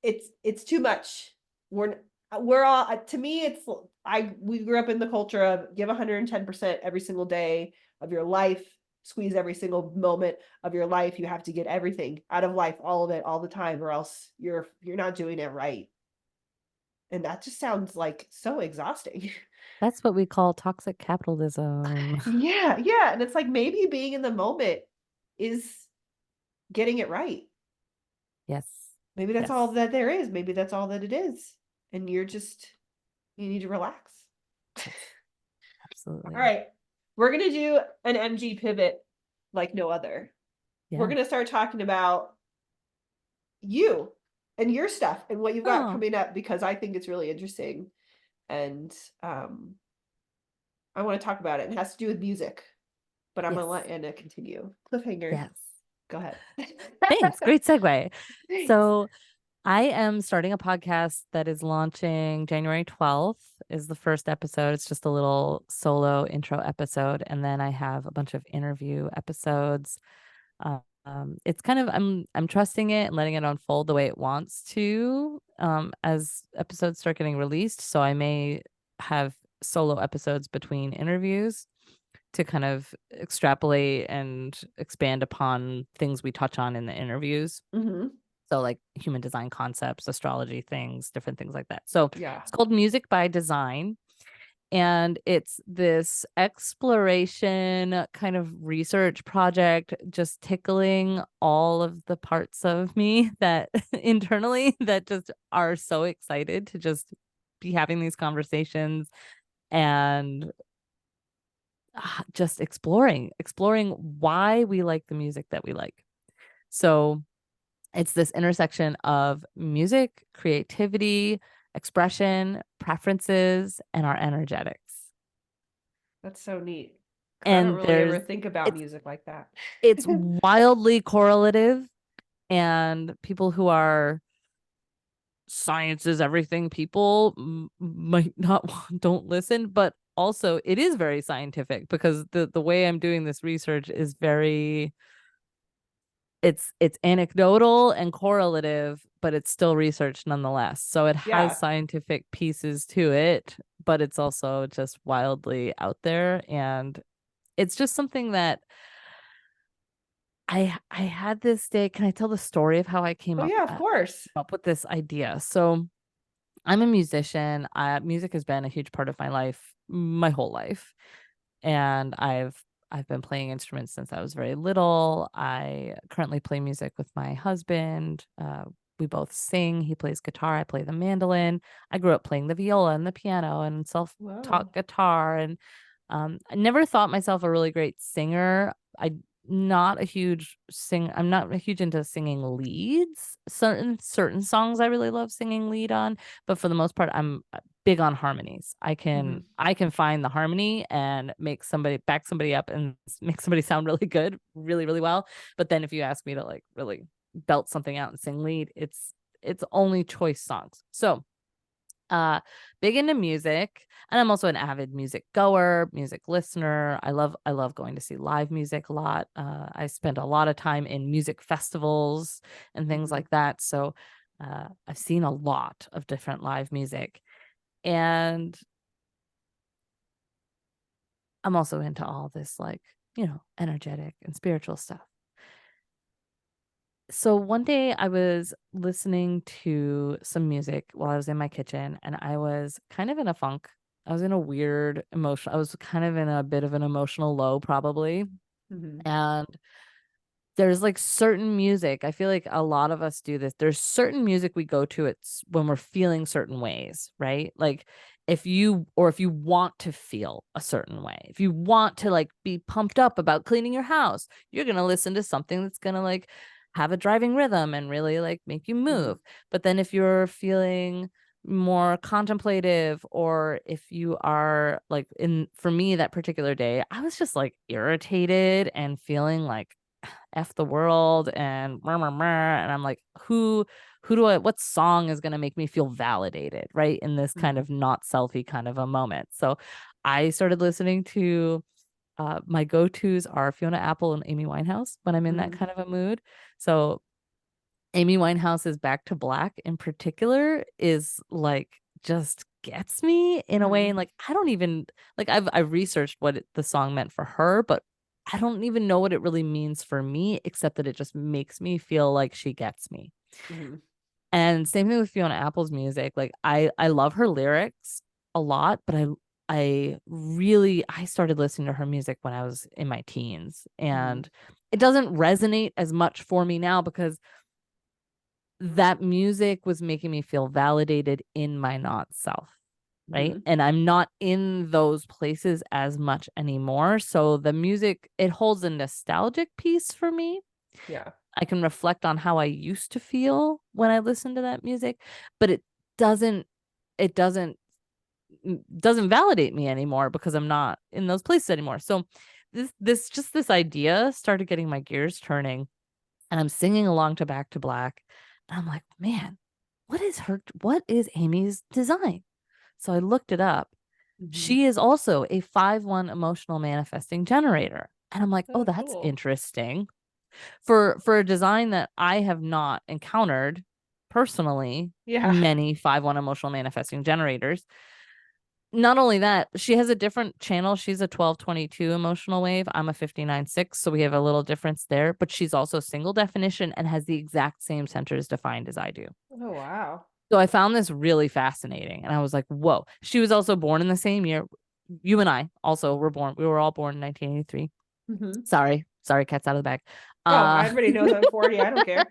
it's too much. We're all to me it's I we grew up in the culture of give 110% every single day of your life, squeeze every single moment of your life. You have to get everything out of life, all of it, all the time, or else you're not doing it right. And that just sounds like so exhausting. That's what we call toxic capitalism. Yeah, yeah. And it's like maybe being in the moment is getting it right. Yes. Maybe that's all Yes. that there is. Maybe that's all that it is. And you need to relax. Yes. All Absolutely. right. We're going to do an MG pivot like no other. We're Yeah. going to start talking about you and your stuff and what you've got Oh, coming up because I think it's really interesting. And um, I want to talk about it. It has to do with music, but I'm going to yes. let Anna continue. Cliffhanger. Yes. Go ahead. Thanks. Great segue. Thanks. So I am starting a podcast that is launching January 12th is the first episode. It's just a little solo intro episode. And then I have a bunch of interview episodes. It's kind of I'm trusting it and letting it unfold the way it wants to as episodes start getting released. So I may have solo episodes between interviews to kind of extrapolate and expand upon things we touch on in the interviews. Hmm. So like human design concepts, astrology things, different things like that. So Yeah. it's called Music by Design. And it's this exploration kind of research project, just tickling all of the parts of me that internally that just are so excited to just be having these conversations and just exploring why we like the music that we like. So it's this intersection of music, creativity, expression, preferences, and our energetics. That's so neat. Because I don't And really there's ever think about it's music like that. it's wildly correlative, and people who are science is everything people might not don't listen, but also it is very scientific because the way I'm doing this research is very it's anecdotal and correlative, but it's still research nonetheless. So it has Yeah. scientific pieces to it, but it's also just wildly out there. And it's just something that I had this day. Can I tell the story of how I came Oh up yeah, of course. up with this idea? So I'm a musician. Music has been a huge part of my life, my whole life, and I've been playing instruments since I was very little. I currently play music with my husband. We both sing. He plays guitar. I play the mandolin. I grew up playing the viola and the piano and Whoa. self-taught guitar. And I never thought myself a really great singer. I'm not a huge into singing leads. Certain songs I really love singing lead on, but for the most part I'm big on harmonies. Hmm. I can find the harmony and back somebody up and make somebody sound really good, really really well. But then if you ask me to like really belt something out and sing lead, it's only choice songs. So uh big into music, and I'm also an avid music goer, music listener. I love going to see live music a lot. I spend a lot of time in music festivals and things Hmm. like that. So I've seen a lot of different live music, and I'm also into all this like, energetic and spiritual stuff. So one day I was listening to some music while I was in my kitchen, and I was kind of in a funk. I was in a weird emotion. I was kind of in a bit of an emotional low, probably. Hmm. And there's like certain music. I feel like a lot of us do this. There's certain music we go to it's when we're feeling certain ways, right? Like if you want to feel a certain way, if you want to like be pumped up about cleaning your house, you're going to listen to something that's going to like have a driving rhythm and really like make you Hmm. move. But then if you're feeling more contemplative, or if you are like, in for me that particular day I was just like irritated and feeling like F the world and meh, meh, meh. And I'm like, what song is going to make me feel validated, right? In this kind Hmm. of not selfie kind of a moment. So I started listening to, my go-tos are Fiona Apple and Amy Winehouse when I'm in that Hmm. kind of a mood. So Amy Winehouse's Back to Black in particular is like just gets me in a way, Hmm. and like I don't even like I've researched what the song meant for her, but I don't even know what it really means for me, except that it just makes me feel like she gets me. Hmm. And same thing with Fiona Apple's music. Like I love her lyrics a lot, but I started listening to her music when I was in my teens, Hmm. and it doesn't resonate as much for me now because that music was making me feel validated in my not self, right? Hmm. And I'm not in those places as much anymore. So the music, it holds a nostalgic piece for me. Yeah. I can reflect on how I used to feel when I listened to that music, but doesn't it doesn't validate me anymore because I'm not in those places anymore. So this idea started getting my gears turning, and I'm singing along to Back to Black. And I'm like, man, what is Amy's design? So I looked it up. Hmm. She is also a 5/1 emotional manifesting generator. And I'm like, oh, Oh, that's cool. interesting. For a design that I have not encountered personally, Yeah. many 5/1 emotional manifesting generators. not only that, she has a different channel. She's a 1222 emotional wave. I'm a 59.6, so we have a little difference there, but she's also single definition and has the exact same centers defined as I do. Oh, wow. So I found this really fascinating and I was like, whoa. She was also born in the same year. You and I also were born. We were all born in 1983. Hmm. Sorry, cat's out of the bag. Oh, Uh everybody knows I'm 40. I don't care.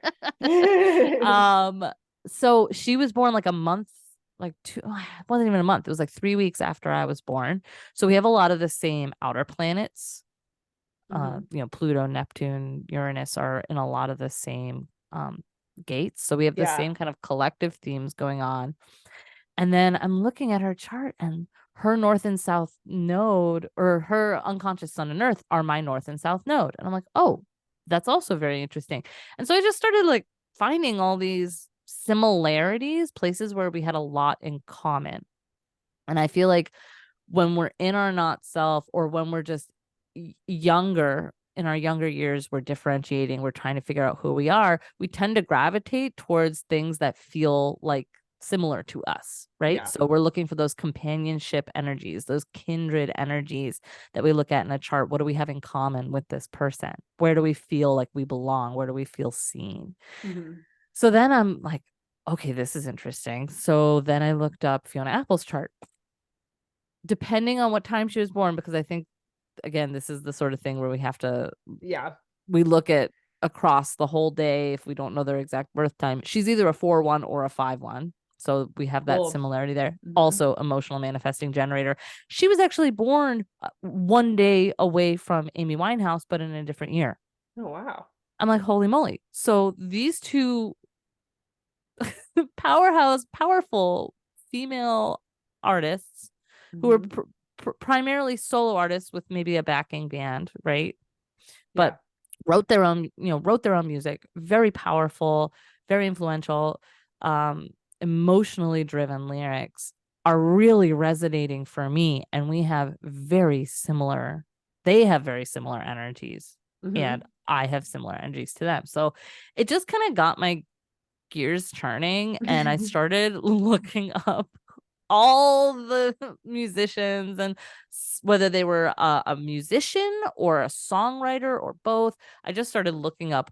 um so she was born like a month, like two, it wasn't even a month. It was like 3 weeks after I was born. So we have a lot of the same outer planets. Hmm. Pluto, Neptune, Uranus are in a lot of the same gates. So we have the Yeah. same kind of collective themes going on. And then I'm looking at her chart and her north and south node, or her unconscious sun and earth, are my north and south node. And I'm like, oh, that's also very interesting. And so I just started like finding all these similarities, places where we had a lot in common. And I feel like when we're in our not self, or when we're just younger, in our younger years, we're differentiating, we're trying to figure out who we are, we tend to gravitate towards things that feel like similar to us, right? Yeah. So we're looking for those companionship energies, those kindred energies that we look at in a chart. What do we have in common with this person? Where do we feel like we belong? Where do we feel seen? Hmm. So then I'm like, okay, this is interesting. So then I looked up Fiona Apple's chart, depending on what time she was born, because I think, again, this is the sort of thing where Yeah. we look at across the whole day if we don't know their exact birth time. She's either a 4-1 or a 5-1. So we have that Both. similarity there. Hmm. Also, emotional manifesting generator. She was actually born one day away from Amy Winehouse, but in a different year. Oh, wow. I'm like, holy moly. So these two powerhouse, powerful female artists who are Hmm. primarily solo artists with maybe a backing band, right? Yeah. But wrote their own music, very powerful, very influential, um, emotionally driven lyrics are really resonating for me. And they have very similar energies. And Hmm. I have similar energies to them. So it just kind of got my gears turning and I started looking up all the musicians and whether they were a musician or a songwriter or both. I just started looking up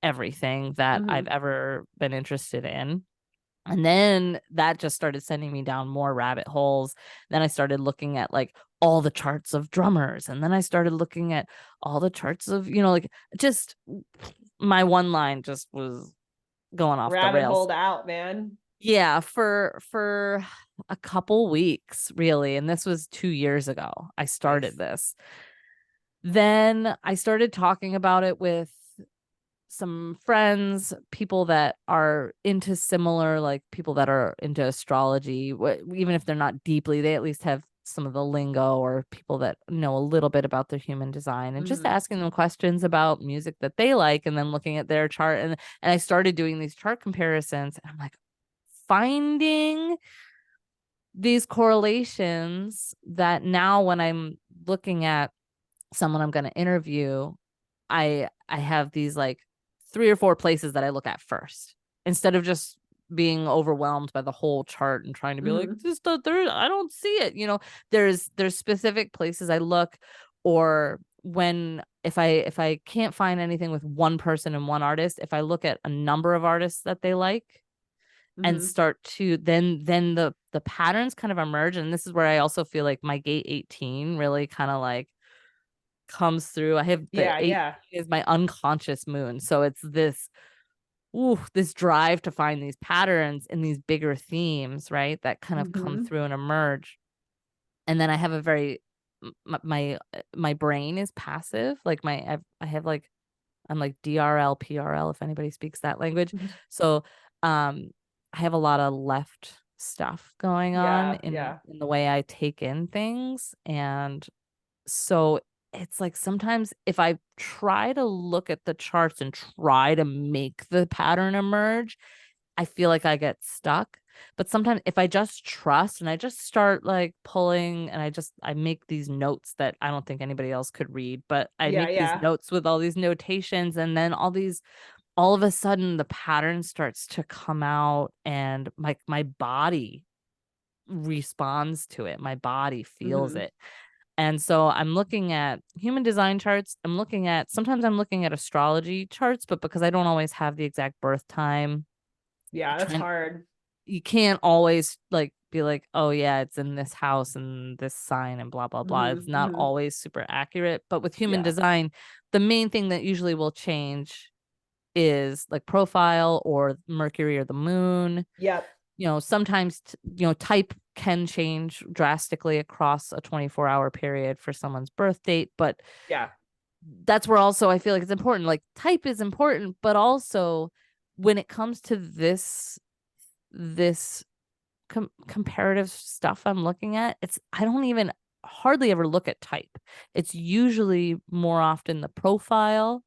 everything that I've Hmm. ever been interested in. And then that just started sending me down more rabbit holes. Then I started looking at like all the charts of drummers. And then I started looking at all the charts of, like just my one line just was going off the Rabbit rails. holed out, man. Yeah, for a couple weeks, really. And this was 2 years ago. I started Nice. this. Then I started talking about it with some friends, people that are into similar, like people that are into astrology, even if they're not deeply, they at least have some of the lingo, or people that know a little bit about their human design, and just Hmm. asking them questions about music that they like, and then looking at their chart. And I started doing these chart comparisons, and I'm like, finding these correlations that now when I'm looking at someone I'm going to interview, I have these like 3 or 4 places that I look at first, instead of just being overwhelmed by the whole chart and trying to be like, Hmm. just there, I don't see it. There's specific places I look, or when if I can't find anything with one person and one artist, if I look at a number of artists that they like and Hmm. start to then the patterns kind of emerge. And this is where I also feel like my gate 18 really kind of like comes through. I have the Yeah, 18 yeah. is my unconscious moon. So it's this drive to find these patterns in these bigger themes, right? That kind of come Hmm. through and emerge. And then I have a very my brain is passive. Like I have like, I'm like DRL, PRL, if anybody speaks that language. So I have a lot of left stuff going on Yeah, in yeah. the way I take in things. And so it's like sometimes if I try to look at the charts and try to make the pattern emerge, I feel like I get stuck. But sometimes if I just trust and I just start like pulling, and I make these notes that I don't think anybody else could read, but I Yeah, make these yeah. notes with all these notations, and then all of a sudden the pattern starts to come out, and my responds to it. My body feels Hmm. it. And so I'm looking at human design charts. Sometimes I'm looking at astrology charts, but because I don't always have the exact birth time, Yeah, that's trying hard. you can't always like be like, oh yeah, it's in this house and this sign and blah blah blah. Hmm. It's not Hmm. always super accurate. But with human Yeah. design, the main thing that usually will change is like profile or Mercury or the moon. Yep. Sometimes type can change drastically across a 24-hour period for someone's birth date, but Yeah. that's where also I feel like it's important. Like type is important, but also when it comes to this comparative stuff I'm looking at, I don't even hardly ever look at type. It's usually more often the profile,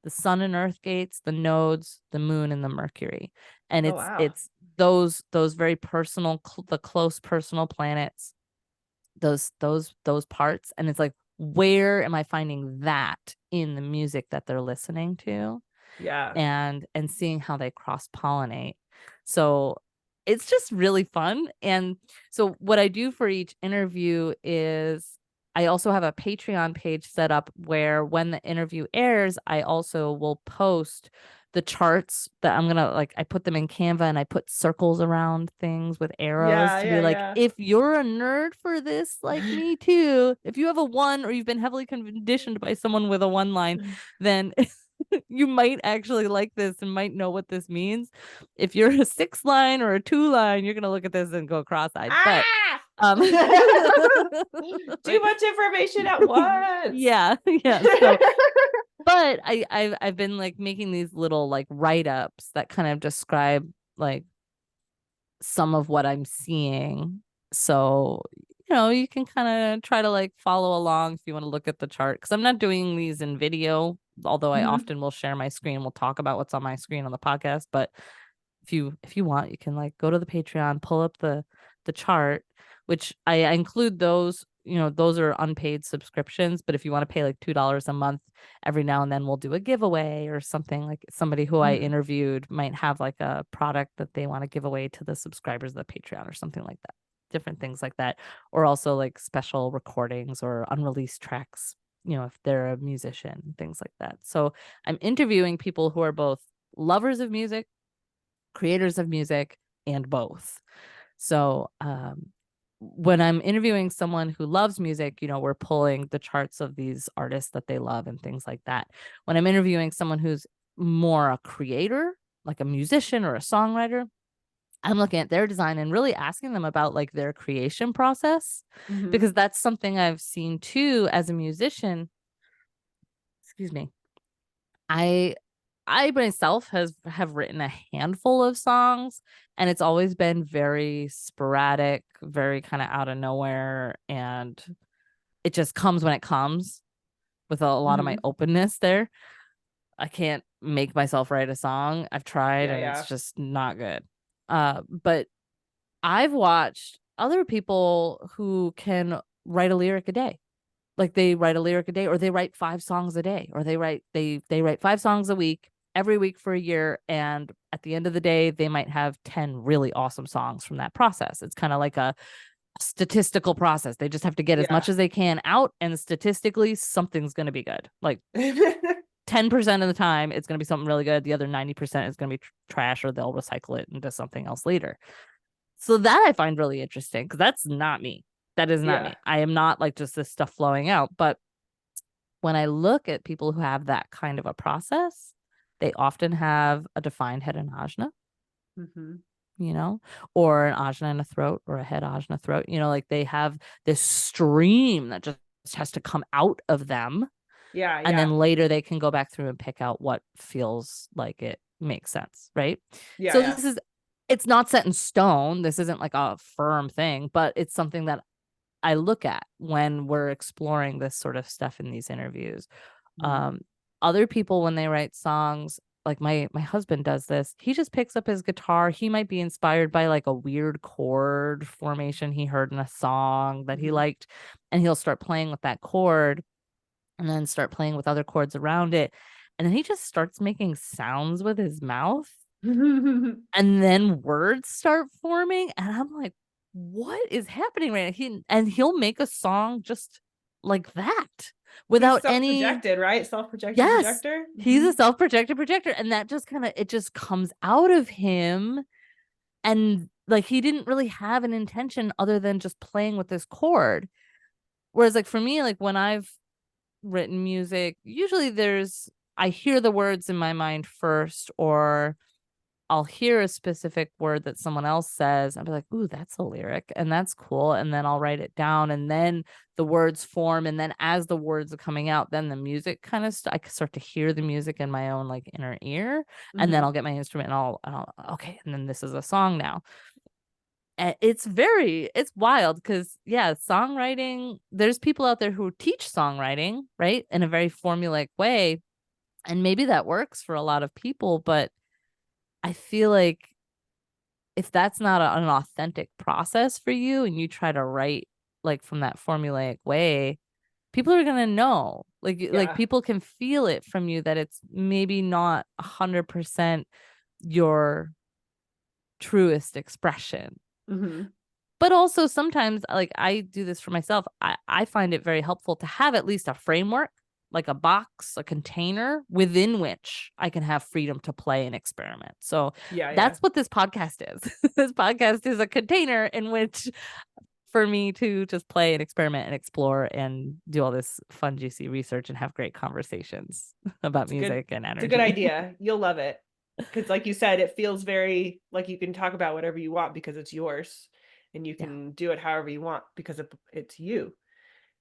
the sun and earth gates, the nodes, the moon and the Mercury. And Oh, it's wow. it's those very personal the close personal planets, those parts, and it's like, where am I finding that in the music that they're listening to, Yeah. and seeing how they cross pollinate. So it's just really fun. And so what I do for each interview is I also have a Patreon page set up where when the interview airs, I also will post the charts that I'm gonna like, I put them in Canva and I put circles around things with arrows Yeah, to be like, yeah, if you're a nerd for this, like yeah. me too, if you have a one or you've been heavily conditioned by someone with a one line, then you might actually like this and might know what this means. If you're a six line or a two line, you're gonna look at this and go cross-eyed. But Ah! um Too like much information at once. yeah, yeah. So but I've been like making these little like write-ups that kind of describe like some of what I'm seeing. So, you can kind of try to like follow along if you want to look at the chart. Cause I'm not doing these in video, although I Mhm. often will share my screen. We'll talk about what's on my screen on the podcast. But if you want, you can like go to the Patreon, pull up the chart, which I include those. Those are unpaid subscriptions, but if you want to pay like $2 a month, every now and then we'll do a giveaway or something. Like somebody who I Mhm. interviewed might have like a product that they want to give away to the subscribers of the Patreon or something like that. Different things like that. Or also like special recordings or unreleased tracks, if they're a musician, things like that. So I'm interviewing people who are both lovers of music, creators of music, and both. So when I'm interviewing someone who loves music, we're pulling the charts of these artists that they love and things like that. When I'm interviewing someone who's more a creator, like a musician or a songwriter, I'm looking at their design and really asking them about like their creation process, Mhm. because that's something I've seen too as a musician. Excuse me. I I myself have written a handful of songs, and it's always been very sporadic, very kind of out of nowhere, and it just comes when it comes with a lot of my Mhm. openness there. I can't make myself write a song. I've tried Yeah, and it's yeah. just not good. But I've watched other people who can write a lyric a day. Like they write a lyric a day, or they write 5 songs a day, or they write 5 songs a week every week for a year, and at the end of the day they might have 10 really awesome songs from that process. It's kind of like a statistical process. They just have to get as Yeah. much as they can out, and statistically something's going to be good. Like 10% of the time it's going to be something really good, the other 90% is going to be trash, or they'll recycle it into something else later. So that I find really interesting, because that's not me. That is not Yeah. me. I am not like just this stuff flowing out. But when I look at people who have that kind of a process, they often have a defined head and ajna, Mhm. you know, or an ajna and a throat, or a head ajna throat. Like they have this stream that just has to come out of them. Yeah, And yeah. then later they can go back through and pick out what feels like it makes sense. Right. Yeah, So yeah. it's not set in stone. This isn't like a firm thing, but it's something that I look at when we're exploring this sort of stuff in these interviews. Mhm. Um, Other people, when they write songs, like my husband does this. He just picks up his guitar. He might be inspired by like a weird chord formation he heard in a song that he Mhm. liked, and he'll start playing with that chord, and then start playing with other chords around it, and then he just starts making sounds with his mouth, and then words start forming, and I'm like, what is happening right now? He'll make a song just like that He's without any. self-projected, right? Self-projected Yes, projector. he's a self-projected projector, and that just kind of, it just comes out of him. And like he didn't really have an intention other than just playing with this chord. Whereas like for me, like when I've written music, usually I hear the words in my mind first, or I'll hear a specific word that someone else says. I'll be like, ooh, that's a lyric and that's cool. And then I'll write it down, and then the words form. And then as the words are coming out, then the music kind of, I start to hear the music in my own like inner ear. And then Hmm. I'll get my instrument and okay. And then this is a song now. And it's wild because, yeah, songwriting, there's people out there who teach songwriting, right, in a very formulaic way. And maybe that works for a lot of people. But I feel like if that's not an authentic process for you and you try to write like from that formulaic way, people are gonna know. Like Yeah. people can feel it from you that it's maybe not 100% your truest expression. Hmm. But also sometimes, like I do this for myself, I find it very helpful to have at least a framework, like a box, a container within which I can have freedom to play and experiment. So Yeah, yeah. that's what this podcast is. This podcast is a container in which for me to just play and experiment and explore and do all this fun, juicy research and have great conversations about music and It's a good energy. idea. You'll love it. Because like you said, it feels very like you can talk about whatever you want because it's yours and you Yeah. can do it however you want because it's you.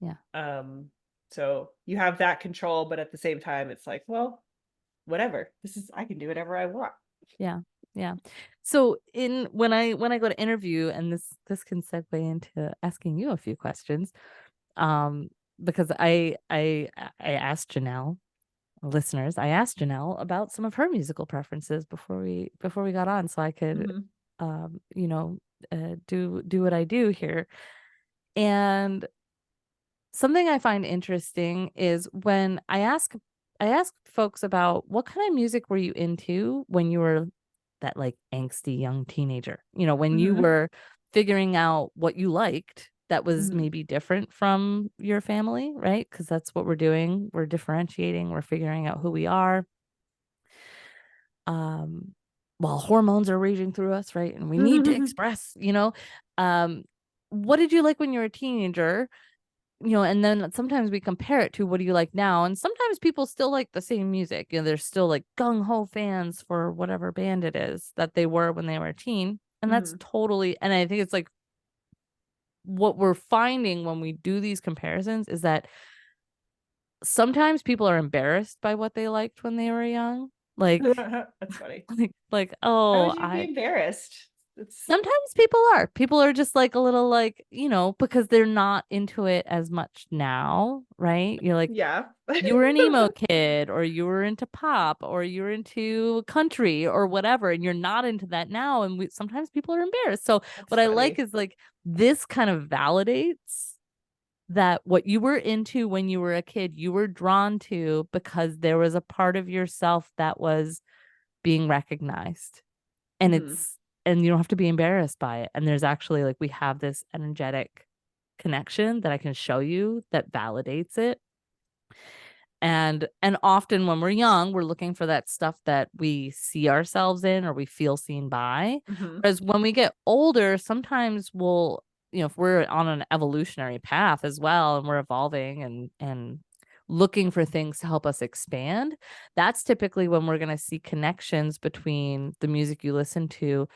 Yeah. Um, so you have that control, but at the same time, it's like, well, whatever. I can do whatever I want. Yeah. Yeah. So in when I go to interview, and this can segue into asking you a few questions, um, because I asked Janelle, listeners, I asked Janelle about some of her musical preferences before we got on, so I could, Hmm. you know, do what I do here. And something I find interesting is when I ask folks about what kind of music were you into when you were that like angsty young teenager, when you Hmm. were figuring out what you liked that was Hmm. maybe different from your family, right? Because that's what we're doing. We're differentiating, we're figuring out who we are. Um, while hormones are raging through us, right? And we need to express. Um, what did you like when you were a teenager? And then sometimes we compare it to what do you like now? And sometimes people still like the same music. They're still like gung ho fans for whatever band it is that they were when they were a teen. And that's Hmm. totally, and I think it's like what we're finding when we do these comparisons is that sometimes people are embarrassed by what they liked when they were young. Like, That's funny. Why oh, would you be I embarrassed? It's sometimes people are just like a little like, because they're not into it as much now, right? You're like, yeah. you were an emo kid, or you were into pop, or you were into country or whatever, and you're not into that now. And sometimes people are embarrassed. So That's what I like funny. is like this kind of validates that what you were into when you were a kid, you were drawn to because there was a part of yourself that was being recognized. And Hmm. and you don't have to be embarrassed by it. And there's actually like we have this energetic connection that I can show you that validates it. And often when we're young, we're looking for that stuff that we see ourselves in or we feel seen by. Hmm. Whereas when we get older, sometimes if we're on an evolutionary path as well and we're evolving and looking for things to help us expand, that's typically when we're going to see connections between the music you listen to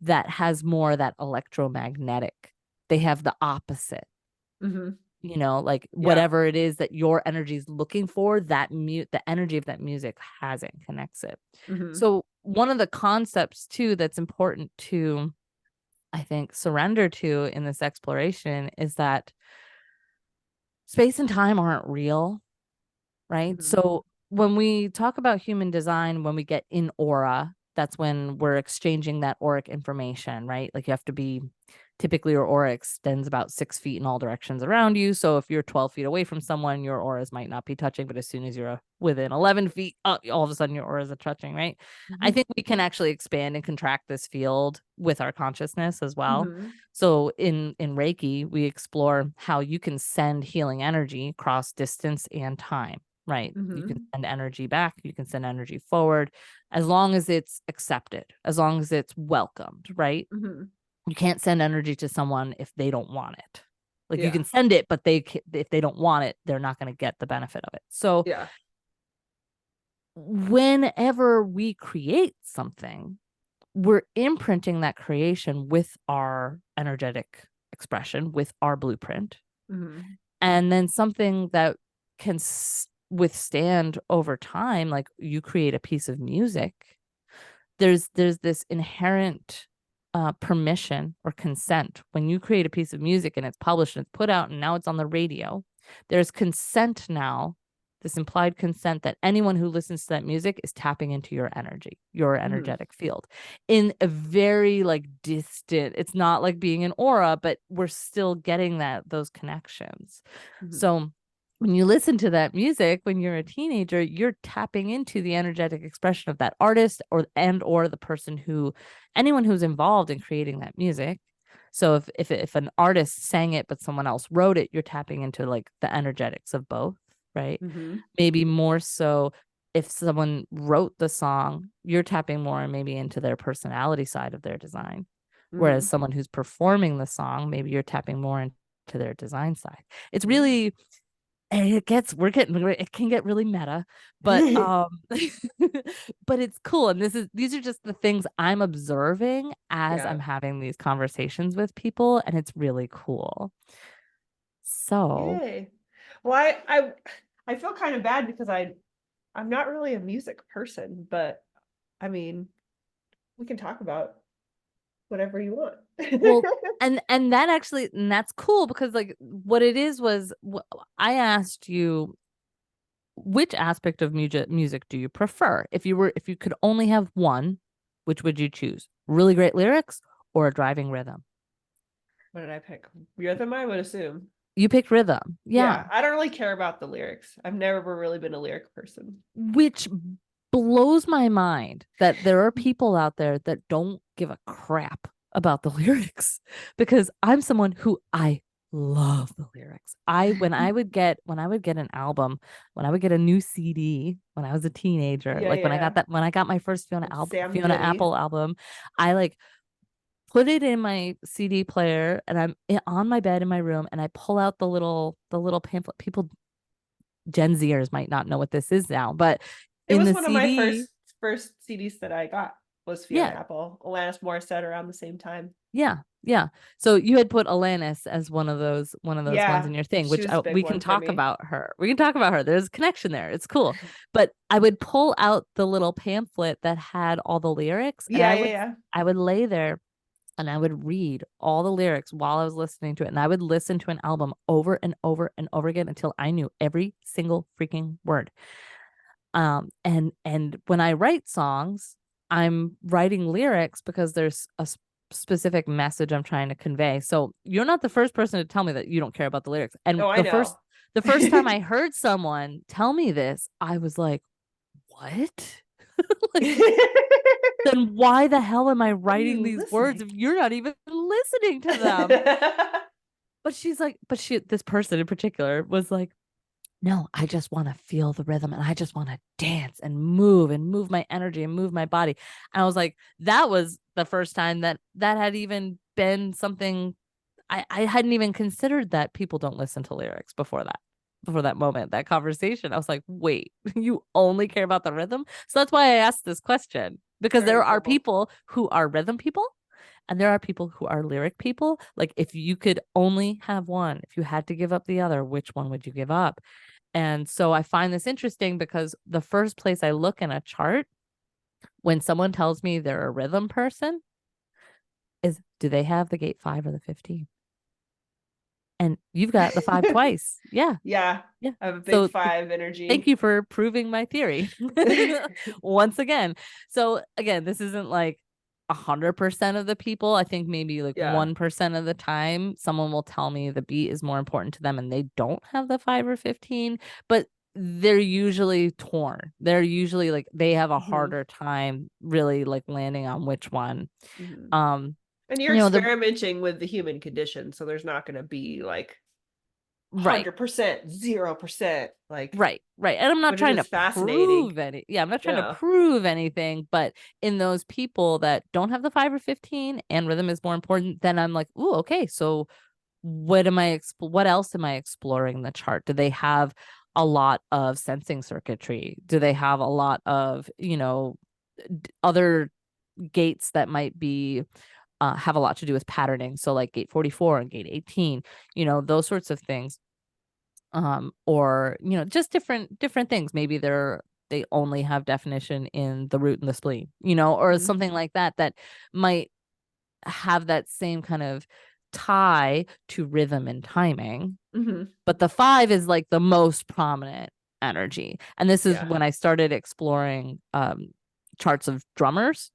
that has more of that electromagnetic. They have the opposite, Hmm. like Yeah. whatever it is that your energy is looking for, the energy of that music has it, connects it. Hmm. So one of the concepts too that's important to, I think, surrender to in this exploration is that space and time aren't real, right? Hmm. So when we talk about human design, when we get in aura, that's when we're exchanging that auric information, right? Like you have to be Typically, your aura extends about 6 feet in all directions around you. So if you're 12 feet away from someone, your auras might not be touching. But as soon as you're within 11 feet, all of a sudden your auras are touching, right? I Mhm. think we can actually expand and contract this field with our consciousness as well. Mhm. So in Reiki, we explore how you can send healing energy across distance and time, right? You can Mhm. send energy back, you can send energy forward, as long as it's accepted, as long as it's welcomed, right? Mhm. You can't send energy to someone if they don't want it. Like you Yeah. can send it, but if they don't want it, they're not going to get the benefit of it. So Yeah. whenever we create something, we're imprinting that creation with our energetic expression, with our blueprint. Mhm. And then something that can withstand over time, like you create a piece of music, there's this inherent permission or consent when you create a piece of music and it's published and it's put out and now it's on the radio. There's consent now, this implied consent that anyone who listens to that music is tapping into your energy, your Mhm. energetic field in a very like distant, it's not like being an aura, but we're still getting those connections. Mhm. So when you listen to that music when you're a teenager, you're tapping into the energetic expression of that artist or the person who, anyone who's involved in creating that music. So if an artist sang it but someone else wrote it, you're tapping into like the energetics of both, right? Mhm. Maybe more so if someone wrote the song, you're tapping more maybe into their personality side of their design. Whereas Mhm. someone who's performing the song, maybe you're tapping more into their design side. It's Yeah. really, and it can get really meta, but but it's cool. And these are just the things I'm observing as I'm Yeah. having these conversations with people, and it's really cool. So, Yay. Well, I feel kind of bad because I'm not really a music person, but I mean, we can talk about whatever you want. well, and that actually, and that's cool because like what it is was I asked you which aspect of music do you prefer? If you could only have one, which would you choose? Really great lyrics or a driving rhythm? What did I pick? Rhythm, I would assume. You picked rhythm. Yeah. Yeah, I don't really care about the lyrics. I've never really been a lyric person. Which blows my mind that there are people out there that don't give a crap about the lyrics because I'm someone who I love the lyrics. I when I would get an album, when I would get a new CD when I was a teenager, Yeah, like yeah, when I got my first yeah. Sam Fiona Goody. Apple album, I like put it in my CD player and I'm on my bed in my room and I pull out the little pamphlet. People Gen Zers might not know what this is now, but It in was the one of my CD, first CDs that I got was Fiona yeah, Apple, Alanis Morissette around the same time. yeah, yeah. So you had put Alanis as one of those ones Yeah, in your thing, she which was a big we can one for talk me. about her. We can talk about her. There's a connection there. It's cool. But I would pull out the little pamphlet that had all the lyrics, and Yeah, yeah, yeah. I would lay there and I would read all the lyrics while I was listening to it, and I would listen to an album over and over and over again until I knew every single freaking word. And when I write songs, I'm writing lyrics because there's a specific message I'm trying to convey. So you're not the first person to tell me that you don't care about the lyrics. And Oh, I know. the first time I heard someone tell me this, I was like, what? Like, then why the hell am I What are writing you these words listening? if you're not even listening to them? But she's like, this person in particular was like, no, I just want to feel the rhythm and I just want to dance and move my energy and move my body. And I was like, that was the first time that had even been something I hadn't even considered that people don't listen to lyrics before that moment, that conversation. I was like, wait, you only care about the rhythm? So that's why I asked this question because there Very are cool. people who are rhythm people and there are people who are lyric people. Like if you could only have one, if you had to give up the other, which one would you give up? And so I find this interesting because the first place I look in a chart when someone tells me they're a rhythm person is, do they have the gate 5 or the 15? And you've got the 5 twice. Yeah. Yeah, Yeah. I have a big So five thank energy. you for proving my theory once again. So again, this isn't like 100% of the people. I think maybe like Yeah. 1% of the time, someone will tell me the beat is more important to them and they don't have the 5 or 15, but they're usually torn. They're usually like they have a Hmm. harder time really like landing on which one. Hmm. Um, And you're you know, the experimenting with the human condition, so there's not going to be like right. 100%, 0%, like, Right. And I'm not but it trying to is fascinating. prove any, yeah, I'm not trying to Yeah. prove anything, but in those people that don't have the 5 or 15 and rhythm is more important, then I'm like, ooh, okay, so what else am I exploring in the chart? Do they have a lot of sensing circuitry? Do they have a lot of, other gates that might be have a lot to do with patterning? So like gate 44 and gate 18, those sorts of things. Or just different things. Maybe they only have definition in the root and the spleen, or Hmm. something like that that might have that same kind of tie to rhythm and timing. Hmm. But the five is like the most prominent energy. And this is Yeah. when I started exploring charts of drummers.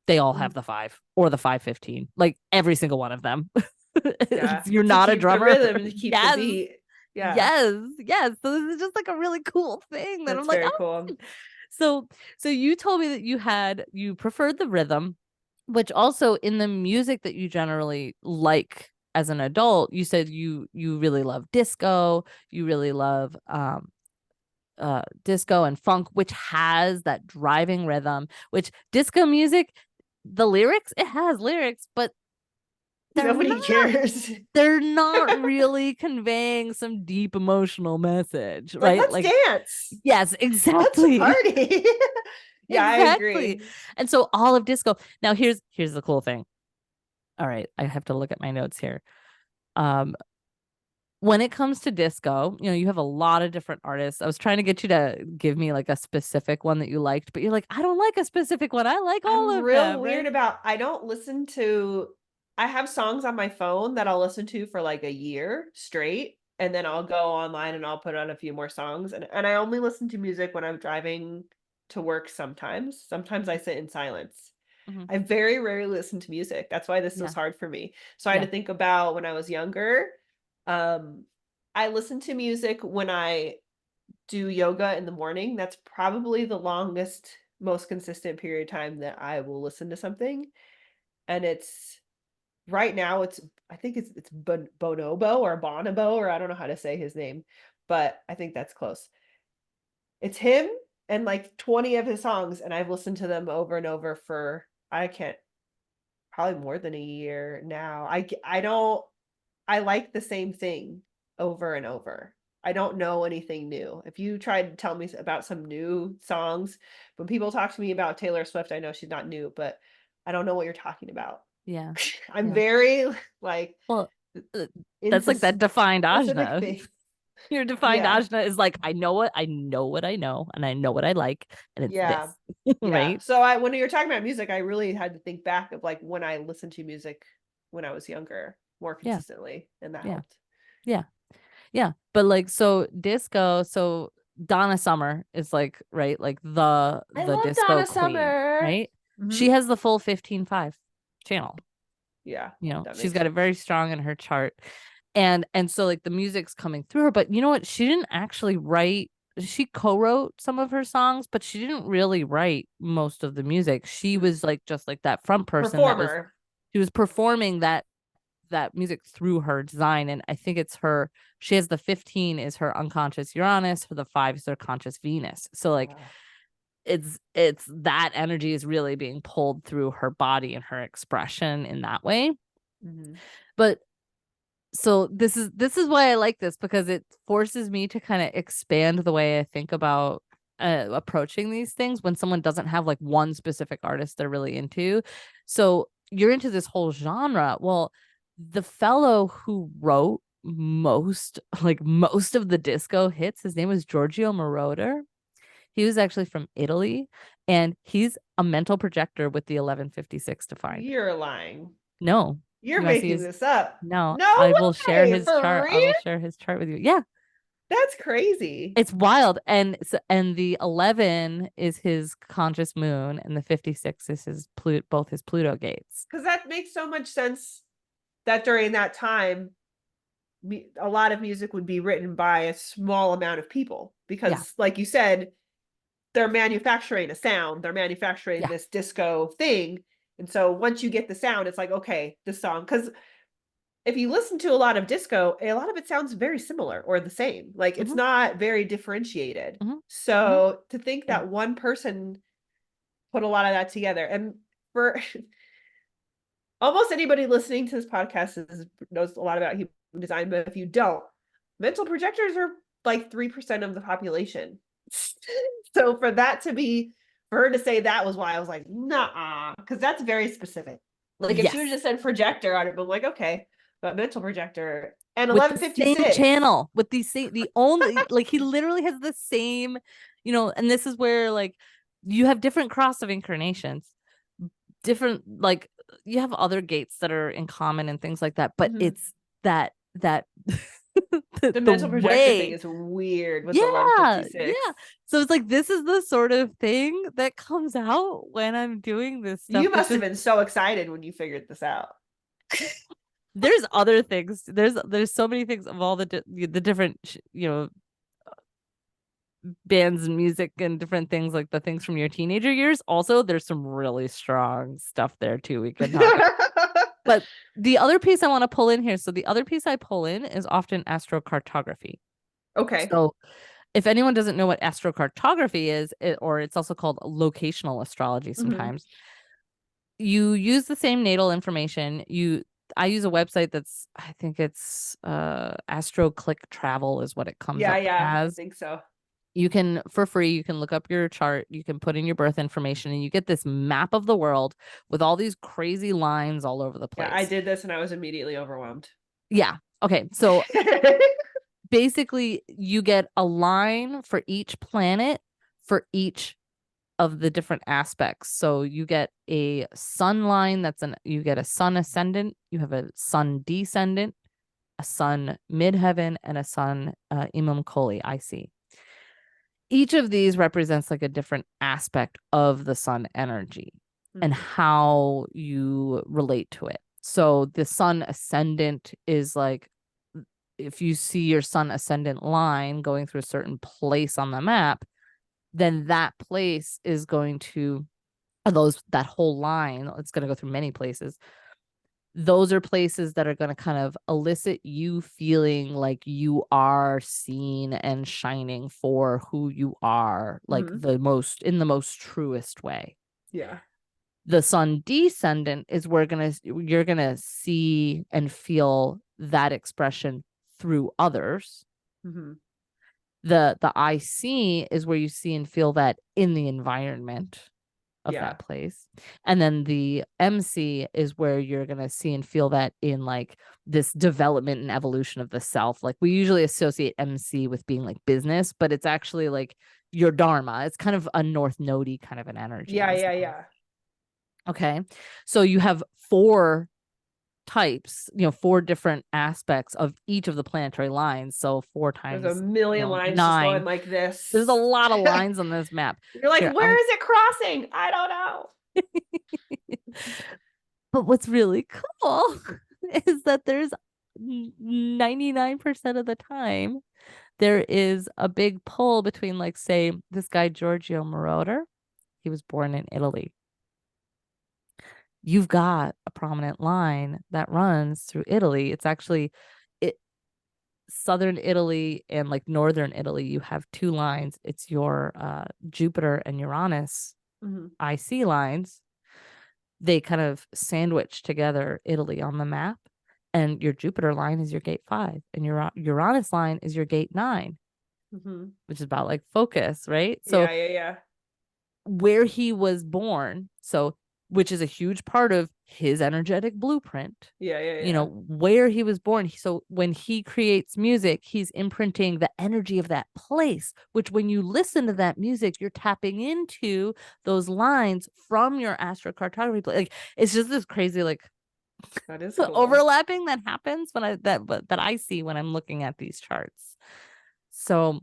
They all Hmm. have the five or the 515, like every single one of them. Yeah. You're To not a keep the drummer. rhythm, to keep the Yes. beat. Yeah. Yes. So this is just like a really cool thing that I'm That's like, very oh. cool. So so you told me that you preferred the rhythm, which also in the music that you generally like as an adult, you said you really love disco, you really love disco and funk, which has that driving rhythm, which disco music, the lyrics, it has lyrics, but they're Nobody not cares. they're not really conveying some deep emotional message, Like, right? let's Like, dance. yes, Let's exactly. party. Yeah, I Exactly. agree. And so all of disco. Now here's the cool thing. All right, I have to look at my notes here. Um when it comes to disco, you have a lot of different artists. I was trying to get you to give me like a specific one that you liked, but you're like, I don't like a specific one. I like all I'm of real them, weird right? about I don't listen to I have songs on my phone that I'll listen to for like a year straight, and then I'll go online and I'll put on a few more songs, and I only listen to music when I'm driving to work sometimes. Sometimes I sit in silence. Hmm. I very rarely listen to music. That's why this was Yeah. hard for me. So I had Yeah. to think about when I was younger. Um, I listen to music when I do yoga in the morning. That's probably the longest, most consistent period of time that I will listen to something. And it's right now I think it's Bonobo or Bonobo, or I don't know how to say his name, but I think that's close. It's him and like 20 of his songs, and I've listened to them over and over for I can't probably more than a year now. I don't I like the same thing over and over. I don't know anything new. If you tried to tell me about some new songs, when people talk to me about Taylor Swift, I know she's not new, but I don't know what you're talking about. Yeah. I'm Yeah. very like Well, uh, that's into like that defined specific ajna. things. Your defined Yeah. ajna is like, I know what I know, and I know what I like, and it's Yeah. this, Yeah. right? So when you're talking about music, I really had to think back of like when I listened to music when I was younger more Yeah. consistently, and that Yeah. helped. Yeah. Yeah. But like, so disco, so Donna Summer is like, right, like the I the love disco Donna queen, Summer. right? Hmm. She has the full 15/5 channel. Yeah, that She's makes got it sense. very strong in her chart. And so like the music's coming through her, but you know what? She didn't actually write, she co-wrote some of her songs, but she didn't really write most of the music. She Mhm. was like just like that front person that was Performer. she was performing that music through her design. And I think it's her, she has the 15 is her unconscious Uranus, for the 5 is her conscious Venus. So like Ah. it's that energy is really being pulled through her body and her expression in that way. Mhm. But so this is why I like this, because it forces me to kind of expand the way I think about approaching these things when someone doesn't have like one specific artist they're really into. So you're into this whole genre. Well, the fellow who wrote most of the disco hits, his name was Giorgio Moroder. He was actually from Italy, and he's a mental projector with the 1156 defined. You're lying. No, You're you want to see making his this up. no, No I will share way. his For chart. I real? will share his chart with you. Yeah. That's crazy. It's wild. And the 11 is his conscious moon, and the 56 is his both his Pluto gates. Because that makes so much sense that during that time, a lot of music would be written by a small amount of people. Yeah. Because, like you said, they're manufacturing a sound, they're manufacturing Yeah. this disco thing. And so once you get the sound, it's like, okay, this song. Because if you listen to a lot of disco, a lot of it sounds very similar or the same. Like it's Hmm. not very differentiated. Hmm. Hmm. So to think Yeah. that one person put a lot of that together, and for almost anybody listening to this podcast knows a lot about human design, but if you don't, mental projectors are like 3% of the population. So for her to say that was why I was like, nah, because that's very specific. Like if she would have Yes. just said projector on it, but like, okay, but mental projector and With the same 1156. channel, with the same, the only, like, he literally has the same, and this is where, like, you have different cross of incarnations, different, like, you have other gates that are in common and things like that, but Mhm. it's that The the mental projector thing way. is weird with the Yeah, 1156. yeah. So it's like, this is the sort of thing that comes out when I'm doing this stuff. You It's must have just, been so excited when you figured this out. there's other things. There's so many things of all the different, bands and music and different things, like the things from your teenager years. Also, there's some really strong stuff there too we can talk about. But the other piece I want to pull in here, so the other piece I pull in is often astrocartography. Okay. So if anyone doesn't know what astrocartography is, or it's also called locational astrology Hmm. sometimes, you use the same natal information. I use a website that's, I think it's AstroClick Travel is what it comes Yeah, up yeah, I as. think so. You can, for free, you can look up your chart, you can put in your birth information, and you get this map of the world with all these crazy lines all over the Yeah, I place. did this and I was immediately overwhelmed. Yeah. Okay. So basically, you get a line for each planet for each of the different aspects. So you get a sun line, you get a sun ascendant, you have a sun descendant, a sun midheaven, and a sun imam coli IC. Each of these represents like a different aspect of the sun energy and Mhm. how you relate to it. So the sun ascendant is like, if you see your sun ascendant line going through a certain place on the map, then that place is going to, that whole line, it's going to go through many places. Those are places that are going to kind of elicit you feeling like you are seen and shining for who you are, like Mhm. in the most truest way. Yeah. The sun descendant is where you're gonna see and feel that expression through others. Mhm. The IC is where you see and feel that in the environment of Yeah. that place. And then the MC is where you're going to see and feel that in like this development and evolution of the self. Like we usually associate MC with being like business, but it's actually like your dharma. It's kind of a North Node kind of an energy Yeah, as yeah, well. yeah. Okay. So you have four types, four different aspects of each of the planetary lines. So four There's a times, million lines just going nine. like There's a this. lot of lines on this map. You're like, Here, where is it crossing? I don't know. but what's really cool is that there's 99% of the time there is a big pull between, like, say, this guy Giorgio Moroder. He was born in Italy. You've got a prominent line that runs through Italy. It's actually it southern Italy and like northern Italy. You have two lines. It's your Jupiter and Uranus Mhm. IC lines. They kind of sandwich together Italy on the map. And your Jupiter line is your gate 5, and your Uranus line is your gate 9, Mhm. which is about like focus, right? So Yeah, yeah, yeah. where he was born, so which is a huge part of his energetic blueprint, Yeah, yeah, yeah. where he was born. So when he creates music, he's imprinting the energy of that place, which when you listen to that music, you're tapping into those lines from your astrocartography. Like it's just this crazy, like, That is the cool. overlapping that happens when I see when I'm looking at these charts. So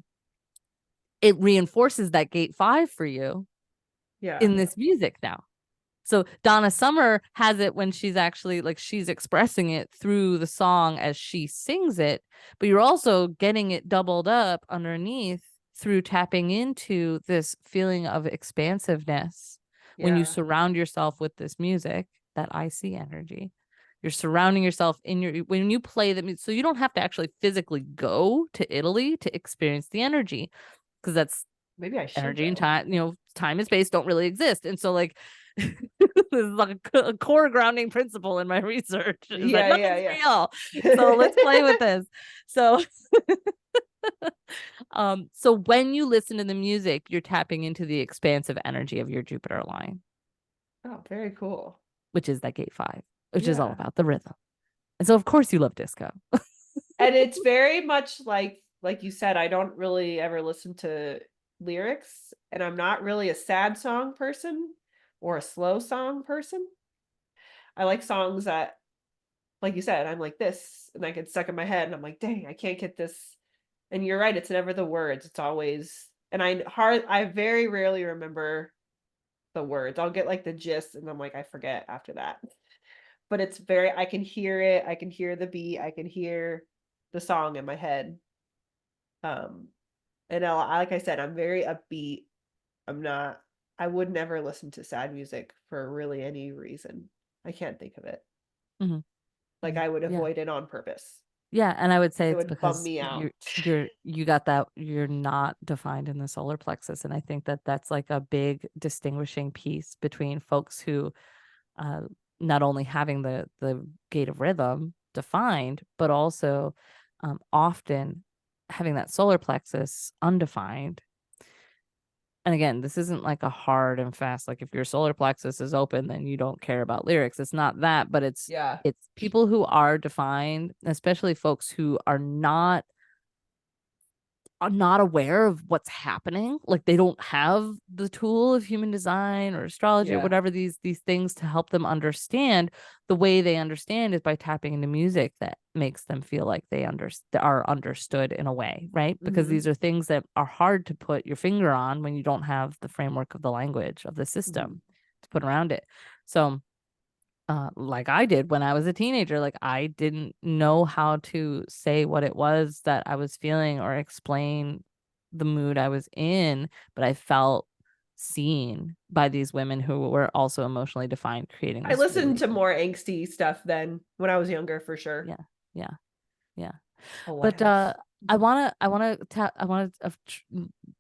it reinforces that gate 5 for you Yeah. in this music now. So Donna Summer has it when she's actually like she's expressing it through the song as she sings it, but you're also getting it doubled up underneath through tapping into this feeling of expansiveness when you Yeah. surround yourself with this music, that I see energy. You're surrounding yourself in your when you play the music, so you don't have to actually physically go to Italy to experience the energy because that's Maybe I should energy and though. time, time and space don't really exist. And so like this is like a core grounding principle in my research is that Yeah, nothing's yeah, real. So let's play yeah. with this. So so when you listen to the music, you're tapping into the expansive energy of your Jupiter line, Oh, very cool. which is that gate 5, which is all Yeah. about the rhythm. And so of course you love disco. And it's very much like you said, I don't really ever listen to lyrics, and I'm not really a sad song person or a slow song person. I like songs that, like you said, I'm like this, and I get stuck in my head, and I'm like, dang, I can't get this. And you're right, it's never the words. It's always, and I very rarely remember the words. I'll get like the gist, and I'm like, I forget after that. But it's very, I can hear it. I can hear the beat. I can hear the song in my head. Um, and like I said, I'm very upbeat. I'm not, I would never listen to sad music for really any reason. I can't think of it. Mm-hmm. Like Mm-hmm. I would Yeah. avoid it on purpose. Yeah, and I would say It it's would bum because me out. you got that you're not defined in the solar plexus, and I think that that's like a big distinguishing piece between folks who uh not only having the gate of rhythm defined, but also often having that solar plexus undefined. And again, this isn't like a hard and fast, like if your solar plexus is open, then you don't care about lyrics. It's not that, but Yeah. it's people who are defined, especially folks who are not aware of what's happening. Like they don't have the tool of human design or astrology or Yeah. whatever these things to help them understand. The way they understand is by tapping into music that makes them feel like they are understood in a way, right? Because these Hmm. are things that are hard to put your finger on when you don't have the framework of the language of the Hmm. system to put around it. So like I did when I was a teenager. Like I didn't know how to say what it was that I was feeling or explain the mood I was in, but I felt seen by these women who were also emotionally defined, creating I this listened really, to more angsty stuff then when I was younger, for sure. yeah, yeah, yeah. Oh, what But else? I want to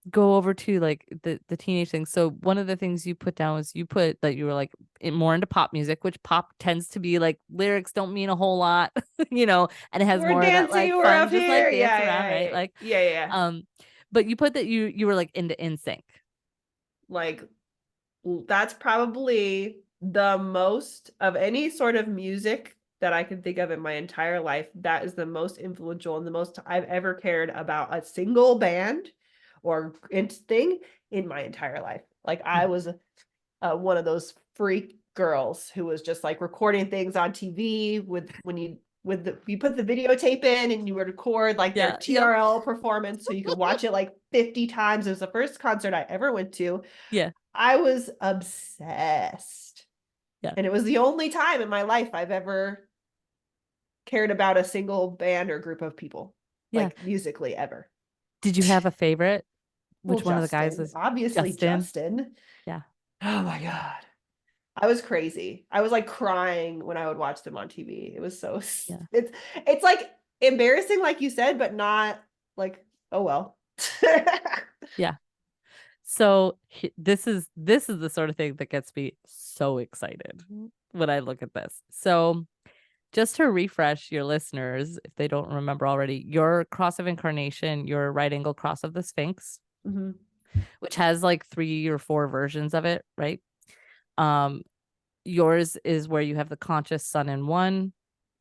go over to like the teenage thing. So one of the things you put down was you put that you were like more into pop music, which pop tends to be like lyrics don't mean a whole lot, and it has We're more of that dancing, like we're fun, up just like here. dance Yeah, around, yeah, right? yeah. Like, Yeah, yeah, yeah. um, but you put that you were like into NSYNC. Like that's probably the most of any sort of music that I can think of in my entire life. That is the most influential and the most I've ever cared about a single band or thing in my entire life. Like I Mhm. was one of those freak girls who was just like recording things on TV with when you put the videotape in and you would record like their Yeah, yep, TRL performance so you could watch it like 50 times. It was the first concert I ever went to. yeah, I was obsessed. yeah, And it was the only time in my life I've ever cared about a single band or group of people, yeah. like musically ever. Did you have a favorite? Well, Which one of the guys Justin, was obviously Justin? Justin. Yeah, Oh my God. I was crazy. I was like crying when I would watch them on TV. It was so yeah, it's like embarrassing, like you said, but not like, oh well. yeah. So this is the sort of thing that gets me so excited when I look at this. So just to refresh your listeners, if they don't remember already, your cross of incarnation, your right angle cross of the Sphinx, Hmm. which has like 3 or 4 versions of it, right? Um, yours is where you have the conscious sun in 1,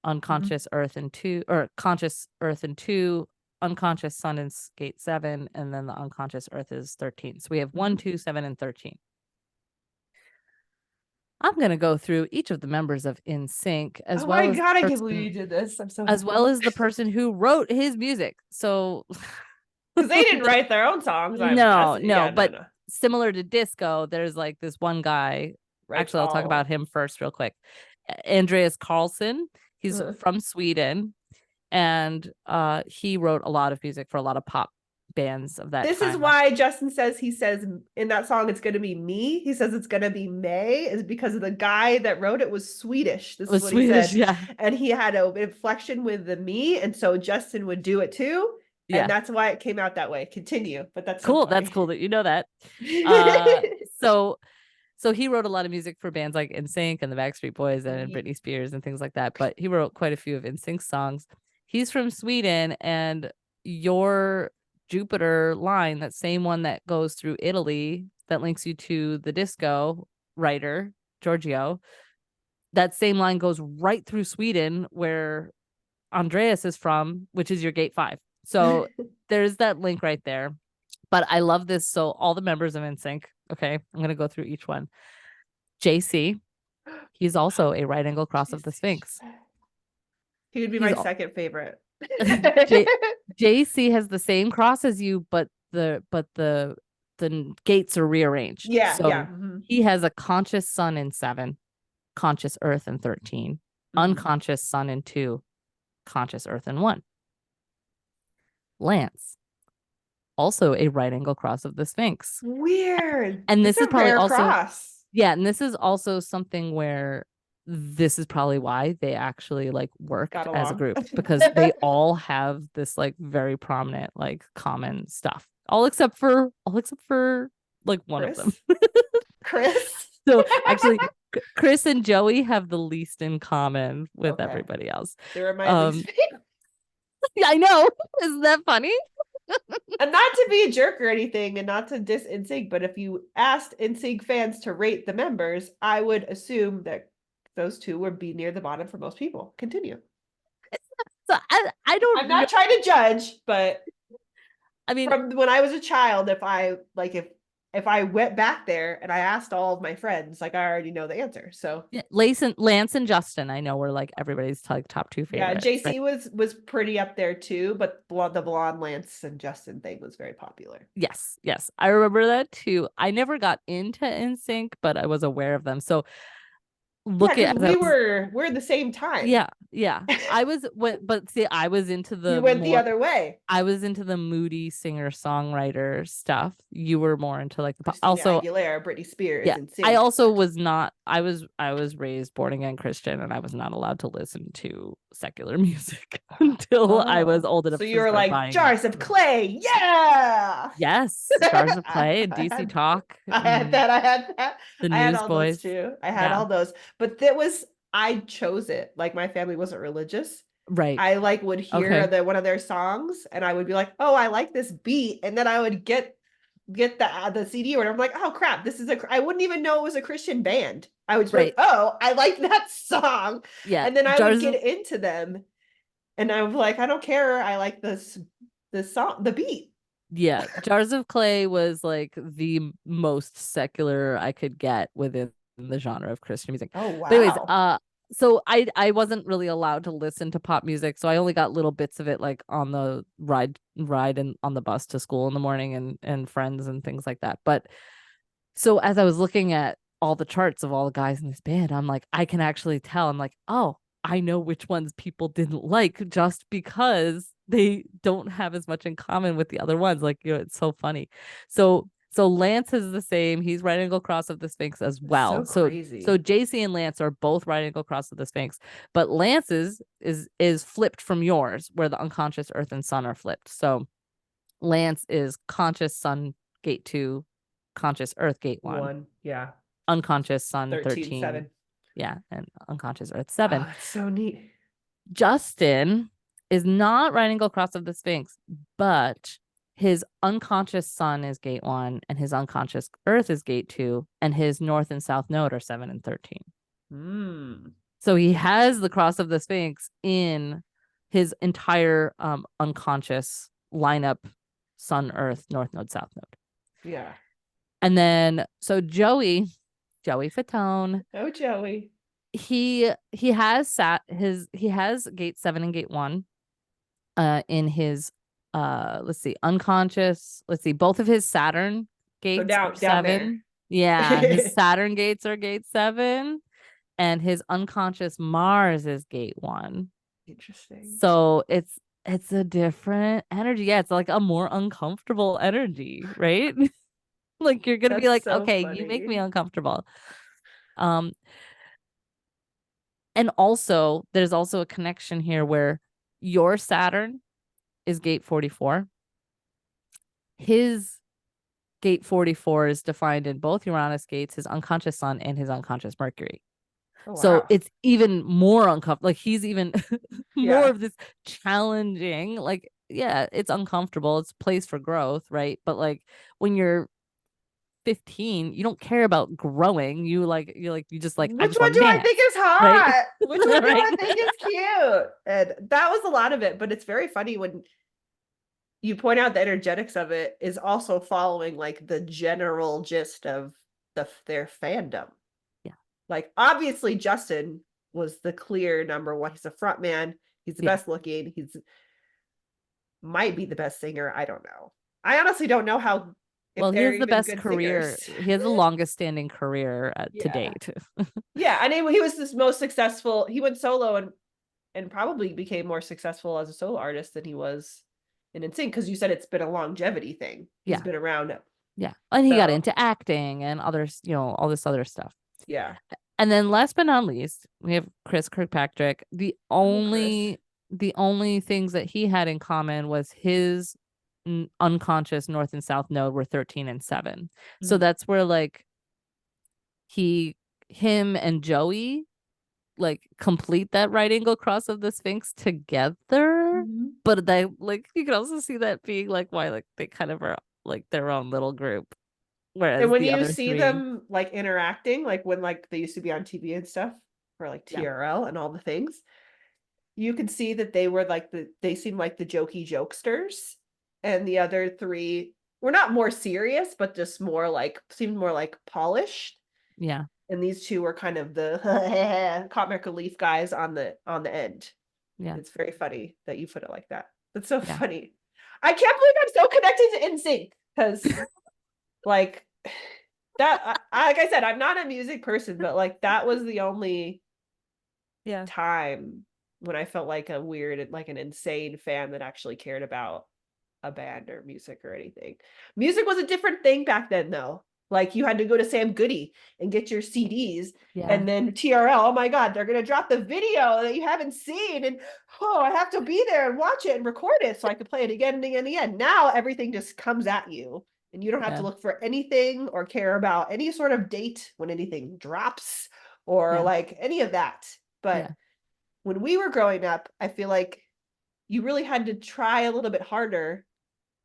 Hmm. unconscious earth in 2, or conscious earth in 2, unconscious sun in gate 7, and then the unconscious earth is 13. So we have 1, Hmm. 2, 7, and 13. I'm going to go through each of the members of InSync Oh my God, I can't believe person you did this. I'm so as happy. well as the person who wrote his music. So Because they didn't write their own songs, I'm No, guessing. no, Yeah, no, but no. similar to disco, there's like this one guy. Writes Actually, I'll talk about all. him first, real quick. Andreas Carlson. He's Uh-huh. from Sweden, and he wrote a lot of music for a lot of pop bands of that This is time. Like, why Justin says he says in that song it's gonna be me. He says it's gonna be May is because of the guy that wrote it was Swedish. This it is was what he Swedish, said. yeah, And he had an inflection with the me, and so Justin would do it too. And yeah. that's why it came out that way. Continue, but that's so Cool. That's funny. cool that you know that. Uh, so so he wrote a lot of music for bands like NSYNC and the Backstreet Boys and Britney Spears and things like that. But he wrote quite a few of NSYNC songs. He's from Sweden, and your Jupiter line, that same one that goes through Italy that links you to the disco writer Giorgio, that same line goes right through Sweden where Andreas is from, which is your gate 5. So there's that link right there. But I love this. So all the members of NSYNC, okay, I'm gonna go through each one. JC, he's also a right angle cross of the Sphinx. He would be He's my all second favorite. J- JC has the same cross as you, but the gates are rearranged. Yeah, yeah. So he has a conscious sun in 7, conscious earth in 13, unconscious sun in 2, conscious earth in 1. Lance, also a right angle cross of the Sphinx. Weird. And It's this is a probably rare also, cross. yeah, and this is also something where this is probably why they actually like worked Got as a along. group, because they all have this like very prominent like common stuff. All except for like one of them. Chris? Chris? So actually Chris and Joey have the least in common with Okay. everybody else. They were my least favorite. Yeah, I know. Isn't that funny? And not to be a jerk or anything and not to diss NSYNC, but if you asked NSYNC fans to rate the members, I would assume that those two would be near the bottom for most people. Continue. So I don't I'm know. not trying to judge, but I mean, from when I was a child, if I went back there and I asked all of my friends, like I already know the answer. So yeah, Lance and Justin, I know were like everybody's like top 2 yeah, favorites, right? JC was pretty up there too, but the blonde Lance and Justin thing was very popular. Yes, yes. I remember that too. I never got into NSYNC, but I was aware of them. So Yeah, look because at as I was, we're the same time. yeah, yeah. I was what, but see, You went the other way. I was into the moody singer-songwriter stuff. You were more into like the pop. Christina Also, Aguilera, Britney Spears, yeah, and I Sync. also was not. I was raised born again Christian, and I was not allowed to listen to secular music until I was Oh, old enough so to you were start like buying it. Jars of Clay, yeah. Yes, Jars of Clay and I DC had, Talk I had and that. I had that. the I had all those Newsboys. too. I had Yeah, all those, but that was I chose it. Like my family wasn't religious. right. I like would hear Okay. the one of their songs, and I would be like, "Oh, I like this beat," and then I would get the CD or whatever. I'm like, "Oh crap, this is a." I wouldn't even know it was a Christian band. I would just be like, Right. "Oh, I like that song," Yeah. and then I would Jars get of into them, and I was like, "I don't care. I like this song, the beat." yeah, Jars of Clay was like the most secular I could get within the genre of Christian music. Oh But anyways, wow. so I wasn't really allowed to listen to pop music, so I only got little bits of it like on the ride and on the bus to school in the morning and friends and things like that. But so as I was looking at all the charts of all the guys in this band, I'm like, I can actually tell. I'm like, oh, I know which ones people didn't like just because they don't have as much in common with the other ones. Like, it's so funny. So Lance is the same. He's right angle cross of the Sphinx as So well. So crazy. JC and Lance are both right angle cross of the Sphinx, but Lance's is flipped from yours, where the unconscious Earth and Sun are flipped. So Lance is conscious Sun gate 2, conscious Earth gate 1, One. Yeah. unconscious Sun 13, 13. 7. Yeah, and unconscious Earth Oh, 7. that's so neat. Justin is not right angle cross of the Sphinx, but his unconscious Sun is gate 1, and his unconscious Earth is gate 2, and his North and South node are 7 and 13. Hmm. So he has the cross of the Sphinx in his entire unconscious lineup: Sun, Earth, North node, South node. Yeah. And then so Joey Fatone, Oh, Joey. he has gate 7 and gate 1 in his let's see, unconscious. Let's see, both of his Saturn So gates are down there. 7. Yeah, his Saturn gates are gate 7, and his unconscious Mars is gate 1. Interesting. So it's a different energy. Yeah, it's like a more uncomfortable energy, right? Like you're gonna be That's like, so okay, you make me funny. uncomfortable. Um, and also there's also a connection here where your Saturn is gate 44. His gate 44 is defined in both Uranus gates, his unconscious sun and his unconscious Mercury. Oh So wow. it's even more uncomfortable. Like he's even more Yeah. of this challenging, like, yeah, it's uncomfortable. It's a place for growth, right? But like when you're 15, you don't care about growing. You just like, I Which just one want to do I think dance, is right? hot? Which one do Right? I think is cute? And that was a lot of it, but it's very funny when you point out the energetics of it is also following like the general gist of their fandom. Yeah. Like obviously Justin was the clear number one. He's a front man. He's the Yeah. best looking. He's might be the best singer. I don't know. I honestly don't know how if Well, he they're has the even best good career. singers. He has the longest standing career to Yeah. date. Yeah, I mean he was this most successful. He went solo and probably became more successful as a solo artist than he was in NSYNC because you said it's been a longevity thing. He's Yeah. been around. Yeah. And he got So, into acting and others, all this other stuff. yeah. And then last but not least, we have Chris Kirkpatrick. The Oh, Chris. only the only things that he had in common was his unconscious north and south node were 13 and 7. So Mhm. that's where like he him and Joey like complete that right angle cross of the Sphinx together. Mhm. But they like you can also see that being like why like they kind of are like their own little group. And Whereas when the you other see three, them like interacting, like when like they used to be on TV and stuff, or like yeah, TRL and all the things, you could see that they were like they seemed like the jokey jokesters, and the other three were not more serious, but just more like seemed more like polished. yeah, And these two were kind of the comic relief guys on the end. yeah, It's very funny that you put it like that. That's so yeah. funny. I can't believe I'm so connected to NSYNC because like that like I said, I'm not a music person, but like that was the only Yeah. time when I felt like a weird, like an insane fan that actually cared about a band or music or anything. Music was a different thing back then, though. Like you had to go to Sam Goody and get your CDs, Yeah. and then TRL. Oh my God, they're gonna drop the video that you haven't seen, and oh, I have to be there and watch it and record it so I can play it again and again and again. Now everything just comes at you, and you don't have to Yeah. look for anything or care about any sort of date when anything drops or Yeah. like any of that. But Yeah. when we were growing up, I feel like you really had to try a little bit harder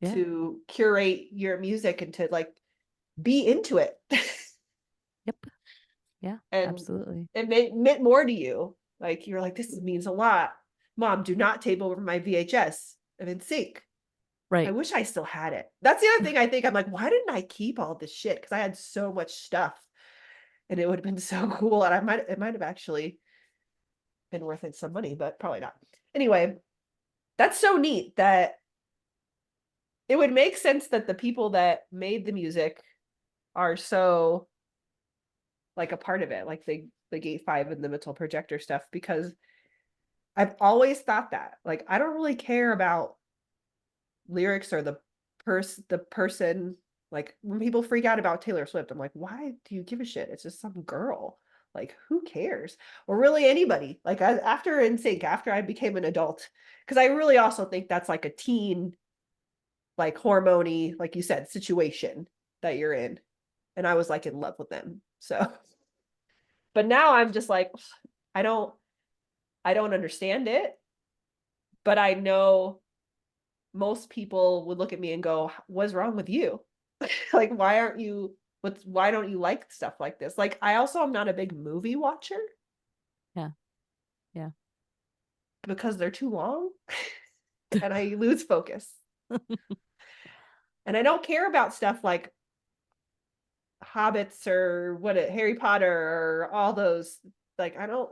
Yeah. to curate your music and to like be into it. Yep. Yeah. And Absolutely. it meant more to you. Like you're like, this means a lot. Mom, do not tape over my VHS. I'm in sync. I Right. wish I still had it. That's the other thing I think. I'm like, why didn't I keep all this shit? Because I had so much stuff and it would have been so cool. And it might have actually been worth it some money, but probably not. Anyway, that's so neat that it would make sense that the people that made the music are so like a part of it, like the gate 5 and the mental projector stuff, because I've always thought that. Like I don't really care about lyrics or the person. Like when people freak out about Taylor Swift, I'm like, why do you give a shit? It's just some girl. Like who cares? Or really anybody. Like after NSYNC, after I became an adult, because I really also think that's like a teen, like hormony, like you said, situation that you're in. And I was like in love with them. So, but now I'm just like, I don't I don't understand it, but I know most people would look at me and go, "What's wrong with you? Like, why don't you like stuff like this?" Like, I also am not a big movie watcher Yeah. Yeah. because they're too long and I lose focus. And I don't care about stuff like Hobbits or Harry Potter or all those. Like, I don't.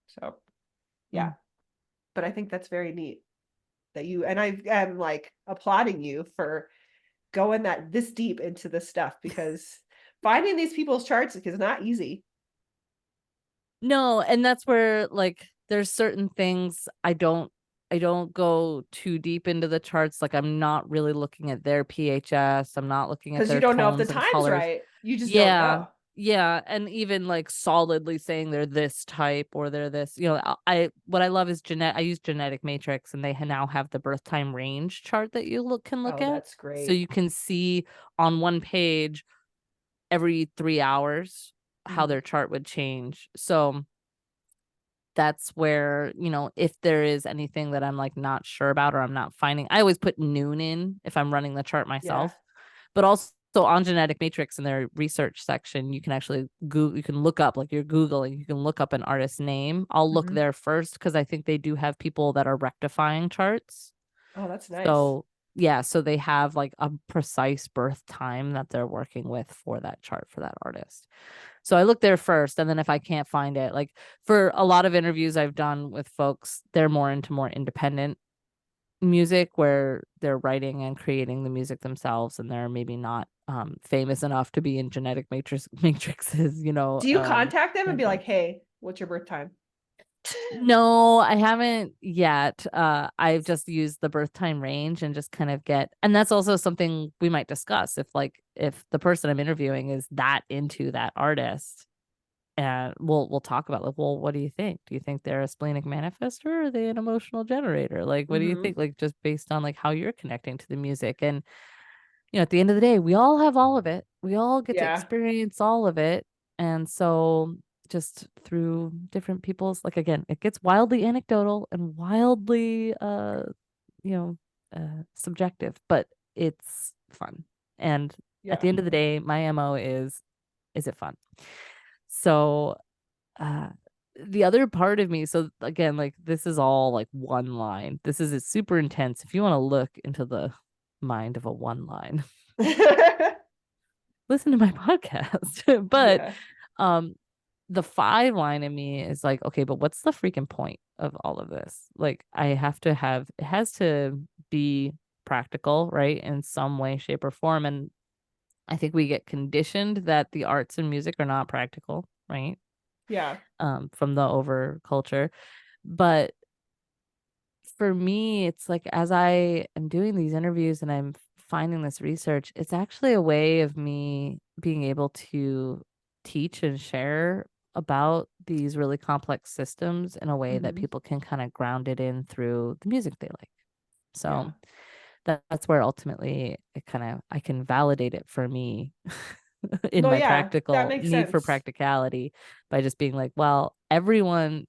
So, yeah, Mm. but I think that's very neat. that you, and I am like applauding you for going this deep into this stuff, because finding these people's charts is not easy. No, and that's where like there's certain things I don't go too deep into the charts. Like I'm not really looking at their PHS. I'm not looking at Because you their don't know if the tones and time's colors. right. You just don't Yeah. know. Yeah, and even like solidly saying they're this type or they're this, I what I love is I use genetic matrix, and they now have the birth time range chart that you can look Oh, at. that's So great. you can see on one page every 3 hours how Mhm. their chart would change. So that's where, if there is anything that I'm like not sure about or I'm not finding, I always put noon in if I'm running the chart Yeah. myself. But also on genetic matrix in their research section, you can actually Google, you can look up, like you're Googling, you can look up an artist's name. I'll look Mhm. there first because I think they do have people that are rectifying charts. Oh, that's nice. So yeah, so they have like a precise birth time that they're working with for that chart for that artist. So I look there first, and then if I can't find it, like for a lot of interviews I've done with folks, they're more into more independent music where they're writing and creating the music themselves, and they're maybe not famous enough to be in genetic matrices, Do you contact them and be like, standpoint. "Hey, what's your birth time?" No, I haven't yet. I've just used the birth time range and just kind of and that's also something we might discuss if the person I'm interviewing is that into that artist. And we'll talk about like, well, what do you think? Do you think they're a splenic manifester or are they an emotional generator? Like, what do you Mhm. think? Like, just based on like how you're connecting to the music. And at the end of the day, we all have all of it. We all get to Yeah. experience all of it. And so just through different people's, like, again, it gets wildly anecdotal and wildly you know subjective, but it's fun. And at Yeah. the end of the day, my MO is it fun? So uh the other part of me, so again, like this is all like one line. This is super intense. If you want to look into the mind of a one line, listen to my podcast. But Yeah. um the 5 line in me is like, okay, but what's the freaking point of all of this? Like it has to be practical, right? In some way, shape, or form. And I think we get conditioned that the arts and music are not practical, right? Yeah. From the over culture. But for me, it's like as I am doing these interviews and I'm finding this research, it's actually a way of me being able to teach and share about these really complex systems in a way that Mhm. people can kind of ground it in through the music they like. Yeah. So that's where ultimately I can validate it for me in No, my yeah, that practical makes need for sense. practicality by just being like, well, everyone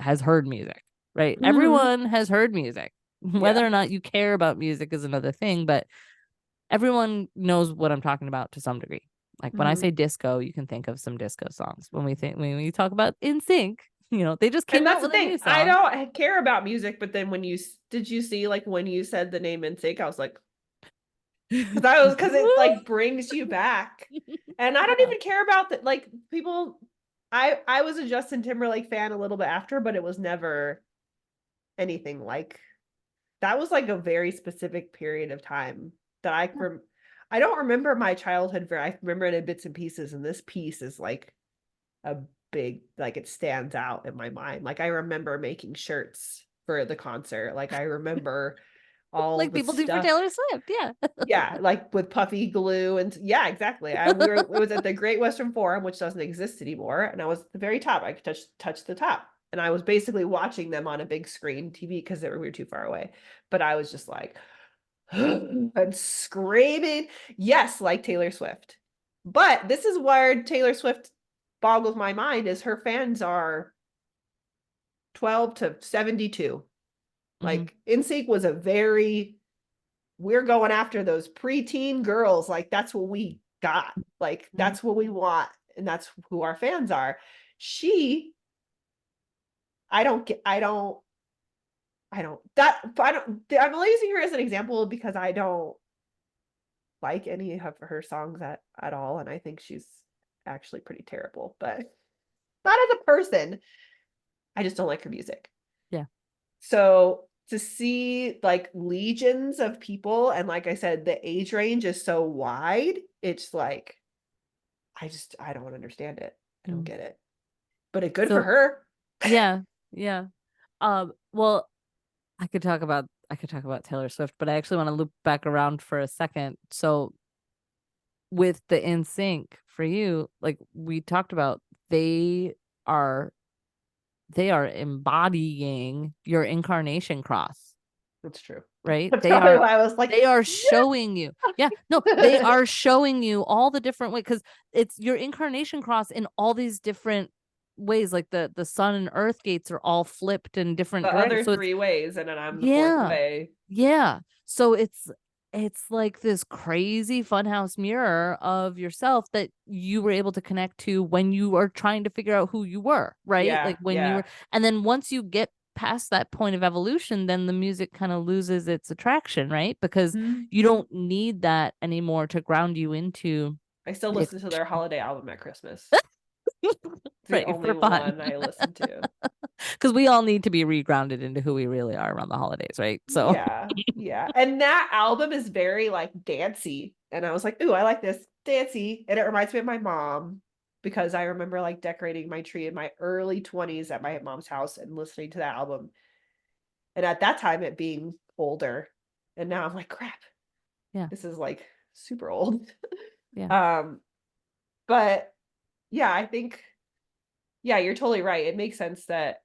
has heard music, right? Mhm. Everyone has heard music. Whether Yeah. or not you care about music is another thing, but everyone knows what I'm talking about to some degree. Like when I Mhm. say disco, you can think of some disco songs. When we talk about In Sync, they just And came out that's the with a thing. new I song. don't care about music, but then did you see like when you said the name NSYNC, I was like, because it like brings you back. And I don't Yeah. even care about that. Like people, I was a Justin Timberlake fan a little bit after, but it was never anything like that. Was like a very specific period of time that I don't remember my childhood very. I remember it in bits and pieces, and this piece is like a big, like it stands out in my mind. Like I remember making shirts for the concert. Like I remember all Like the people do for stuff. Taylor Swift. Yeah. Yeah, like with puffy glue and yeah, exactly. It was at the Great Western Forum, which doesn't exist anymore, and I was at the very top. I could touch the top. And I was basically watching them on a big screen TV because we were too far away. But I was just like and screaming, yes, like Taylor Swift. But this is where Taylor Swift boggles my mind is her fans are 12 to 72. Hmm. Like NSYNC was a very we're going after those preteen girls. Like that's what we got. Like Hmm. that's what we want, and that's who our fans are. She, I don't get. I don't that. I don't. I'm only using her as an example because I don't like any of her songs at all, and I think she's actually pretty terrible. But not as a person. I just don't like her music. Yeah. So to see like legions of people, and like I said, the age range is so wide, it's like I don't understand it. I don't Mm. get it. But it good for So her. yeah, yeah. Well, I could talk about Taylor Swift, but I actually want to loop back around for a second. So with the In Sync for you, like we talked about, they are they are embodying your incarnation cross, That's true. right? That's probably why I was like, They are yeah. showing you. Yeah, no, they are showing you all the different ways because it's your incarnation cross in all these different ways. Like the sun and earth gates are all flipped in different The directions. other So it's three ways, and then I'm the fourth yeah. way. Yeah. So it's like this crazy funhouse mirror of yourself that you were able to connect to when you were trying to figure out who you were, right? Yeah, Like when you yeah. were, and then once you get past that point of evolution, then the music kind of loses its attraction, right? Because Mhm. you don't need that anymore to ground you into I still the listen to their holiday album at Christmas. It's the right only for fun. one I listen to. Because we all need to be regrounded into who we really are around the holidays, right? So Yeah, yeah. And that album is very like dancey. And I was like, ooh, I like this dancey. And it reminds me of my mom because I remember like decorating my tree in my early 20s at my mom's house and listening to that album. And at that time, it being older. And now I'm like, crap, yeah, this is like super old. yeah, Um, but yeah, I think, yeah, you're totally right. It makes sense that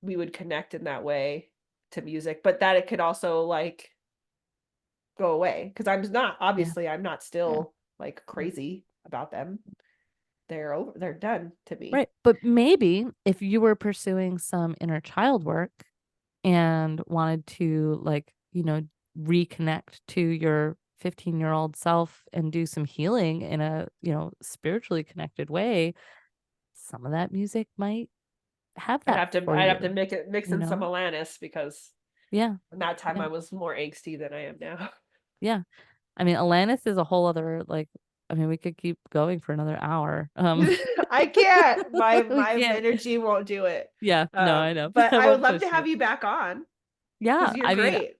we would connect in that way to music, but that it could also like go away because yeah, I'm not yeah. still like crazy about them. They're over, they're done to me. Right. But maybe if you were pursuing some inner child work and wanted to, like, reconnect to your 15-year-old self and do some healing in a, spiritually connected way, some of that music might have that for I'd have to you, make it mix you in some know? Alanis because Yeah. in that time Yeah. I was more angsty than I am now. Yeah. I mean, Alanis is a whole other, like, I mean, we could keep going for another hour. I can't. We My can't. energy won't do it. Yeah. No, I know. But I I would won't love to push you. have you back on Yeah. because you're I mean, great.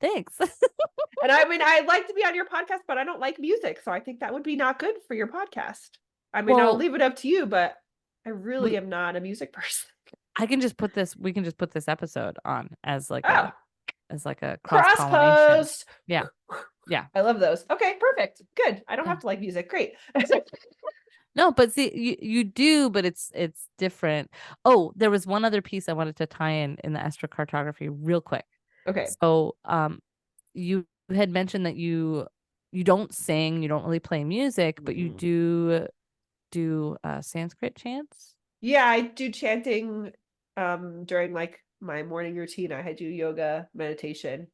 thanks. And I mean, I'd like to be on your podcast, but I don't like music, so I think that would be not good for your podcast. I mean, I'll Well, leave it up to you, but I really we am not a music person. I can just put this we can just put this episode on Oh, as like a cross cross-pollination. post. Yeah. Yeah. I love those. Okay, perfect. Good. I don't Yeah. have to like music. Great. No, but see, you do, but it's different. Oh, there was one other piece I wanted to tie in the astrocartography real quick. Okay. So, you had mentioned that you don't sing, you don't really play music, but you Mm. do Sanskrit chants? Yeah, I do chanting during like my morning routine. I do yoga, meditation,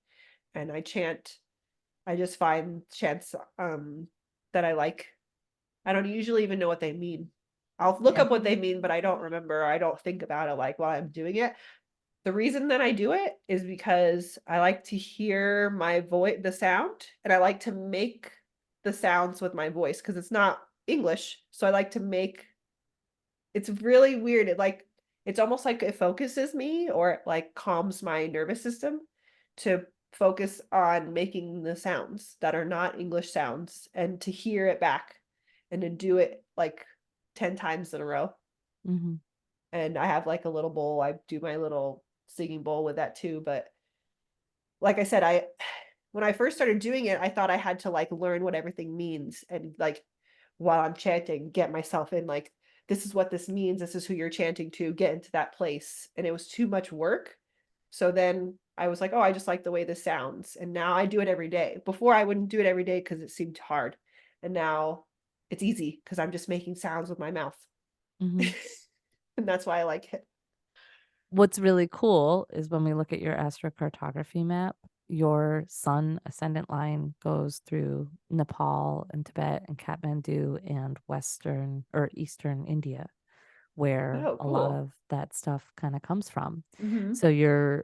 and I chant. I just find chants that I like. I don't usually even know what they mean. I'll look Yeah. up what they mean, but I don't remember. I don't think about it like while I'm doing it. The reason that I do it is because I like to hear my voice, the sound, and I like to make the sounds with my voice because it's not English. So I like to make it's really weird. It's almost like it focuses me or it like calms my nervous system to focus on making the sounds that are not English sounds and to hear it back and to do it like 10 times in a row. Hmm. And I have like a little bowl. I do my little singing bowl with that too, but like I said, I when I first started doing it, I thought I had to like learn what everything means and like while I'm chanting, get myself in like this is what this means, this is who you're chanting to, get into that place. And it was too much work. So then I was like, oh, I just like the way this sounds. And now I do it every day. Before I wouldn't do it every day because it seemed hard. And now it's easy because I'm just making sounds with my mouth. Hmm. And that's why I like it. What's really cool is when we look at your astrocartography map, your sun ascendant line goes through Nepal and Tibet and Kathmandu and Western or Eastern India, where Oh, a lot cool. of that stuff kind of comes from. Hmm. So you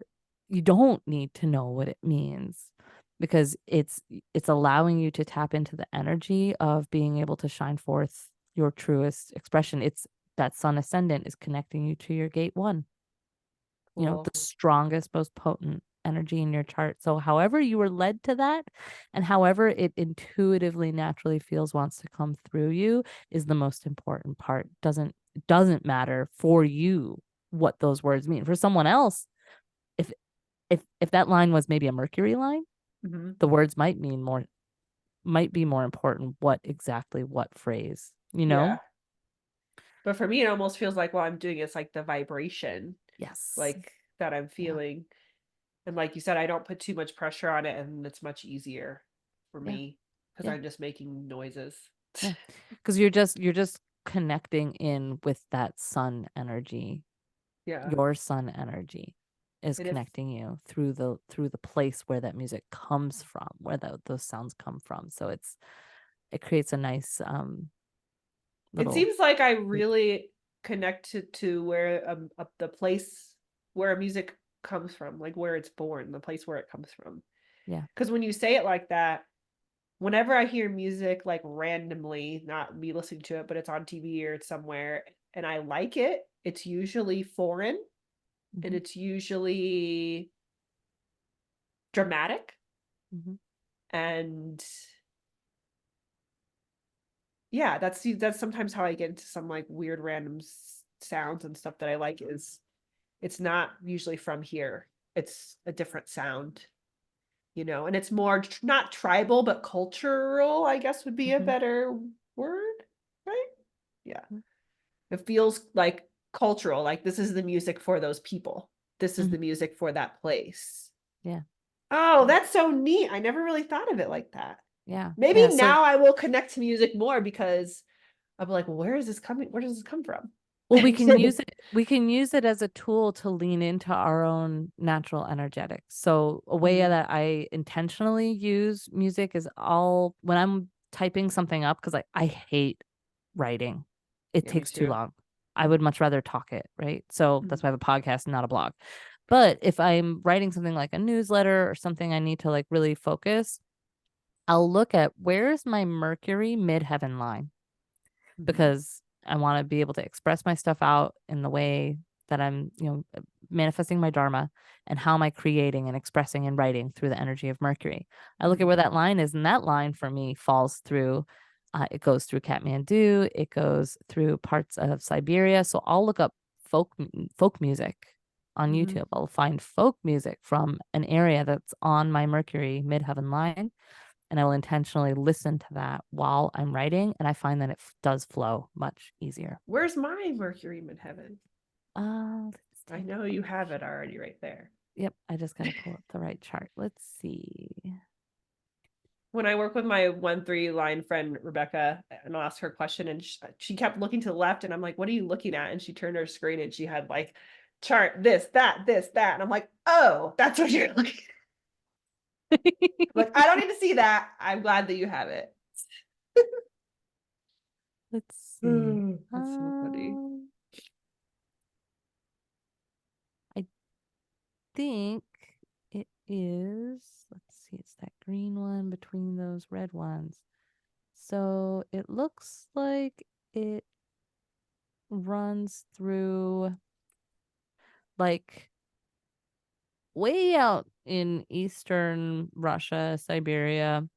don't need to know what it means because it's allowing you to tap into the energy of being able to shine forth your truest expression. It's that sun ascendant is connecting you to your gate one. Cool. the strongest, most potent energy in your chart. So however you were led to that and however it intuitively naturally feels wants to come through you is the most important part. Doesn't matter for you what those words mean. For someone else, if if that line was maybe a Mercury line, Hmm. the words might be more important what phrase, you know? Yeah. But for me, it almost feels like what I'm doing is like the vibration, Yes. like that I'm Yeah. feeling. And like you said, I don't put too much pressure on it, and it's much easier for Yeah. me because Yeah. I'm just making noises. Yeah. Because you're just connecting in with that sun energy. Yeah. Your sun energy is And if connecting you through the place where that music comes from, where those sounds come from. So it creates a nice it little seems like I loop. really connected to where the place where music comes from, like where it's born, the place where it comes from. Yeah. Because when you say it like that, whenever I hear music like randomly, not me listening to it, but it's on TV or it's somewhere, and I like it, it's usually foreign and Hmm. it's usually dramatic. Hmm. And yeah, that's sometimes how I get into some like weird random sounds and stuff that I like is it's not usually from here. It's a different sound, and it's more not tribal but cultural, I guess would be a Hmm. better word, right? Yeah. It feels like cultural, like this is the music for those people. This is Hmm. the music for that place. Yeah. Oh, Yeah. that's so neat. I never really thought of it like that. Yeah. Maybe Yeah. So now I will connect to music more because I'm like, well, where is this coming? Where does this come from? well, we can use it as a tool to lean into our own natural energetics. So a way Mhm. that I intentionally use music is all when I'm typing something up because I hate writing. It Yeah, me takes too too. long. I would much rather talk it, right? So Mhm. that's why I have a podcast, not a blog. But if I'm writing something like a newsletter or something I need to like really focus, I'll look at where's my Mercury midheaven line Mhm. because I want to be able to express my stuff out in the way that I'm, manifesting my dharma and how am I creating and expressing and writing through the energy of Mercury. I look at Mhm. where that line is, and that line for me falls through. It goes through Kathmandu. It goes through parts of Siberia. So I'll look up folk music on Mhm. YouTube. I'll find folk music from an area that's on my Mercury midheaven line and I will intentionally listen to that while I'm writing, and I find that it does flow much easier. Where's my Mercury midheaven? Let's I take know a you look. have it already right there. Yep, I just gotta pull up the right chart. Let's see. When I work with my 1-3 line friend Rebecca, and I'll ask her a question, and she kept looking to the left, and I'm like, "What are you looking at?" And she turned her screen, and she had like chart this, that, and I'm like, "Oh, that's what you're looking." I'm like, I don't need to see that. I'm glad that you have it. Let's see. That's so funny. I think it is. Let's see. It's that green one between those red ones. So it looks like it runs through like way out in eastern Russia, Siberia.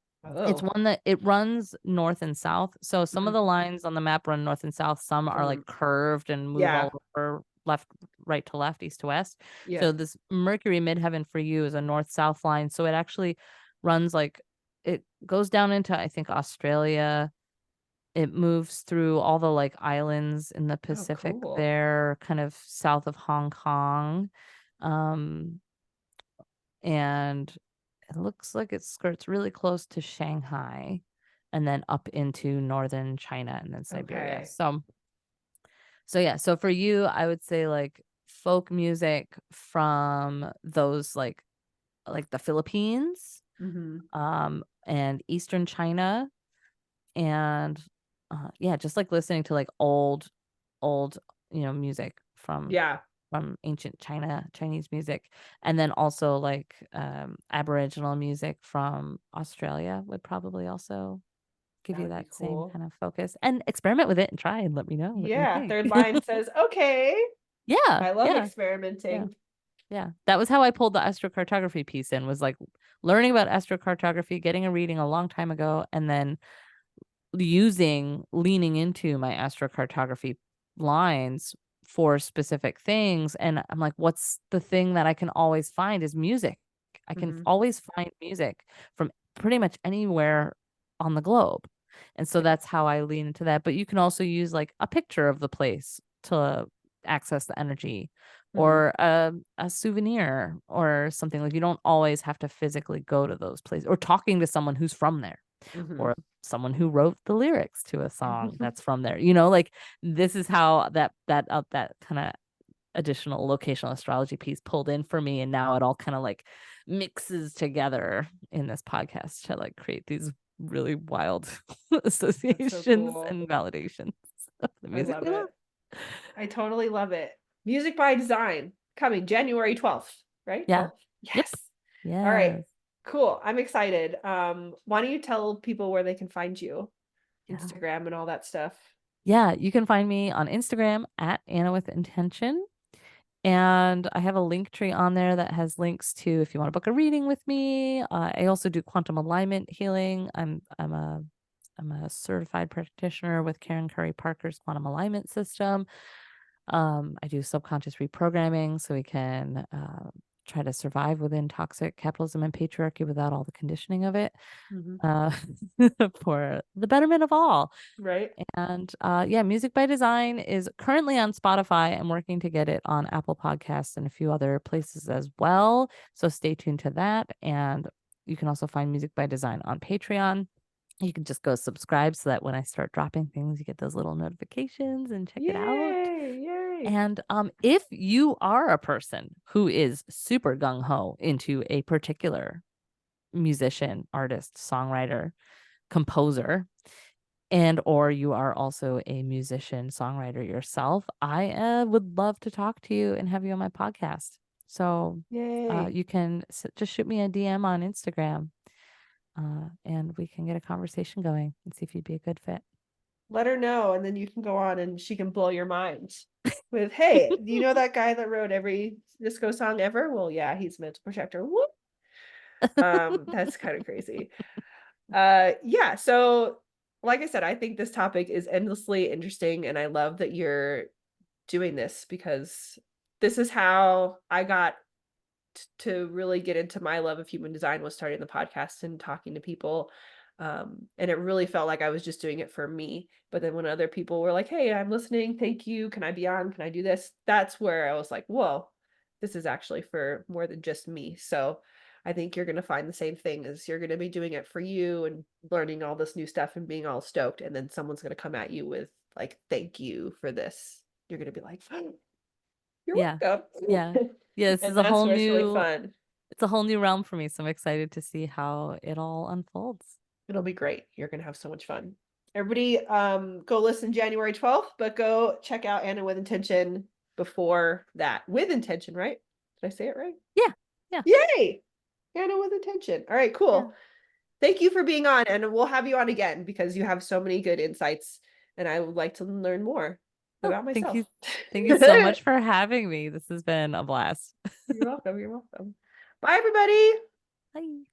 It's Oh, one that it runs north and south. So some of mhm. the lines on the map run north and south. Some are From like curved and move yeah, all over left, right to left, east to west. yeah. So this Mercury midheaven for you is a north-south line. So it actually runs like it goes down into I think Australia. It moves through all the like islands in the Oh, Pacific cool. there, kind of south of Hong Kong. Um, and it looks like it skirts really close to Shanghai and then up into northern China and then Siberia. Okay. So yeah, so for you, I would say like folk music from those like the Philippines, Hmm. and Eastern China and yeah, just like listening to like old, music Yeah, from ancient Chinese music, and then also like Aboriginal music from Australia would probably also give that you would be that same cool. kind of focus. And experiment with it and try and let me know what you Yeah, think. third line says, okay. Yeah, I love yeah, yeah. experimenting. Yeah. That was how I pulled the astrocartography piece in, was like learning about astrocartography, getting a reading a long time ago, and then leaning into my astrocartography lines for specific things. And I'm like, what's the thing that I can always find is music. I can Hmm. always find music from pretty much anywhere on the globe. And so Yeah. that's how I lean into that. But you can also use like a picture of the place to access the energy, Hmm. or a souvenir or something. Like, you don't always have to physically go to those places, or talking to someone who's from there, Hmm. or someone who wrote the lyrics to a song that's from there. You know, like, this is how that kind of additional locational astrology piece pulled in for me, and now it all kind of like mixes together in this podcast to like create these really wild That's so associations cool. and validations of the I music love we love. it. I totally love it. Music by Design coming January 12th, right? Yeah. 12th? Yep. Yes. All right. Yes. Cool. I'm excited. Why don't you tell people where they can find you? Yeah. Instagram and all that stuff. Yeah. You can find me on Instagram at Anna with Intention. And I have a link tree on there that has links to if you want to book a reading with me. I also do quantum alignment healing. I'm a certified practitioner with Karen Curry Parker's quantum alignment system. I do subconscious reprogramming so we can try to survive within toxic capitalism and patriarchy without all the conditioning of it, Hmm. uh, for the betterment of all. Right? And yeah, Music by Design is currently on Spotify. I'm working to get it on Apple Podcasts and a few other places as well. So stay tuned to that. And you can also find Music by Design on Patreon. You can just go subscribe so that when I start dropping things, you get those little notifications and check it out. Yay! Yay! And if you are a person who is super gung ho into a particular musician, artist, songwriter, composer, and or you are also a musician songwriter yourself, I would love to talk to you and have you on my podcast. So Yay! you can just shoot me a DM on Instagram, and we can get a conversation going and see if you'd be a good fit. Let her know, and then you can go on and she can blow your mind with, "Hey, do you know that guy that wrote every disco song ever? Well, yeah, he's a mental projector." Whoop. That's kind of crazy. Yeah, so like I said, I think this topic is endlessly interesting, and I love that you're doing this because this is how I got to really get into my love of human design, was starting the podcast and talking to people. And it really felt like I was just doing it for me. But then when other people were like, "Hey, I'm listening. Thank you. Can I be on? Can I do this?" That's where I was like, "Whoa, this is actually for more than just me." So I think you're going to find the same thing, as you're going to be doing it for you and learning all this new stuff and being all stoked. And then someone's going to come at you with like, "Thank you for this." You're going to be like, "You're Yeah. welcome." Yeah. Yeah, this is And a that's whole where it's really new fun. it's a whole new realm for me. So I'm excited to see how it all unfolds. It'll be great. You're gonna have so much fun. Everybody, go listen January 12th, but go check out Anna with Intention before that. With intention, right? Did I say it right? Yeah. Yeah. Yay! Anna with Intention. All right, Yeah. cool. Thank you for being on, and we'll have you on again because you have so many good insights, and I would like to learn more Oh, about thank myself. you. Thank you so much for having me. This has been a blast. You're welcome. You're welcome. Bye, everybody. Bye.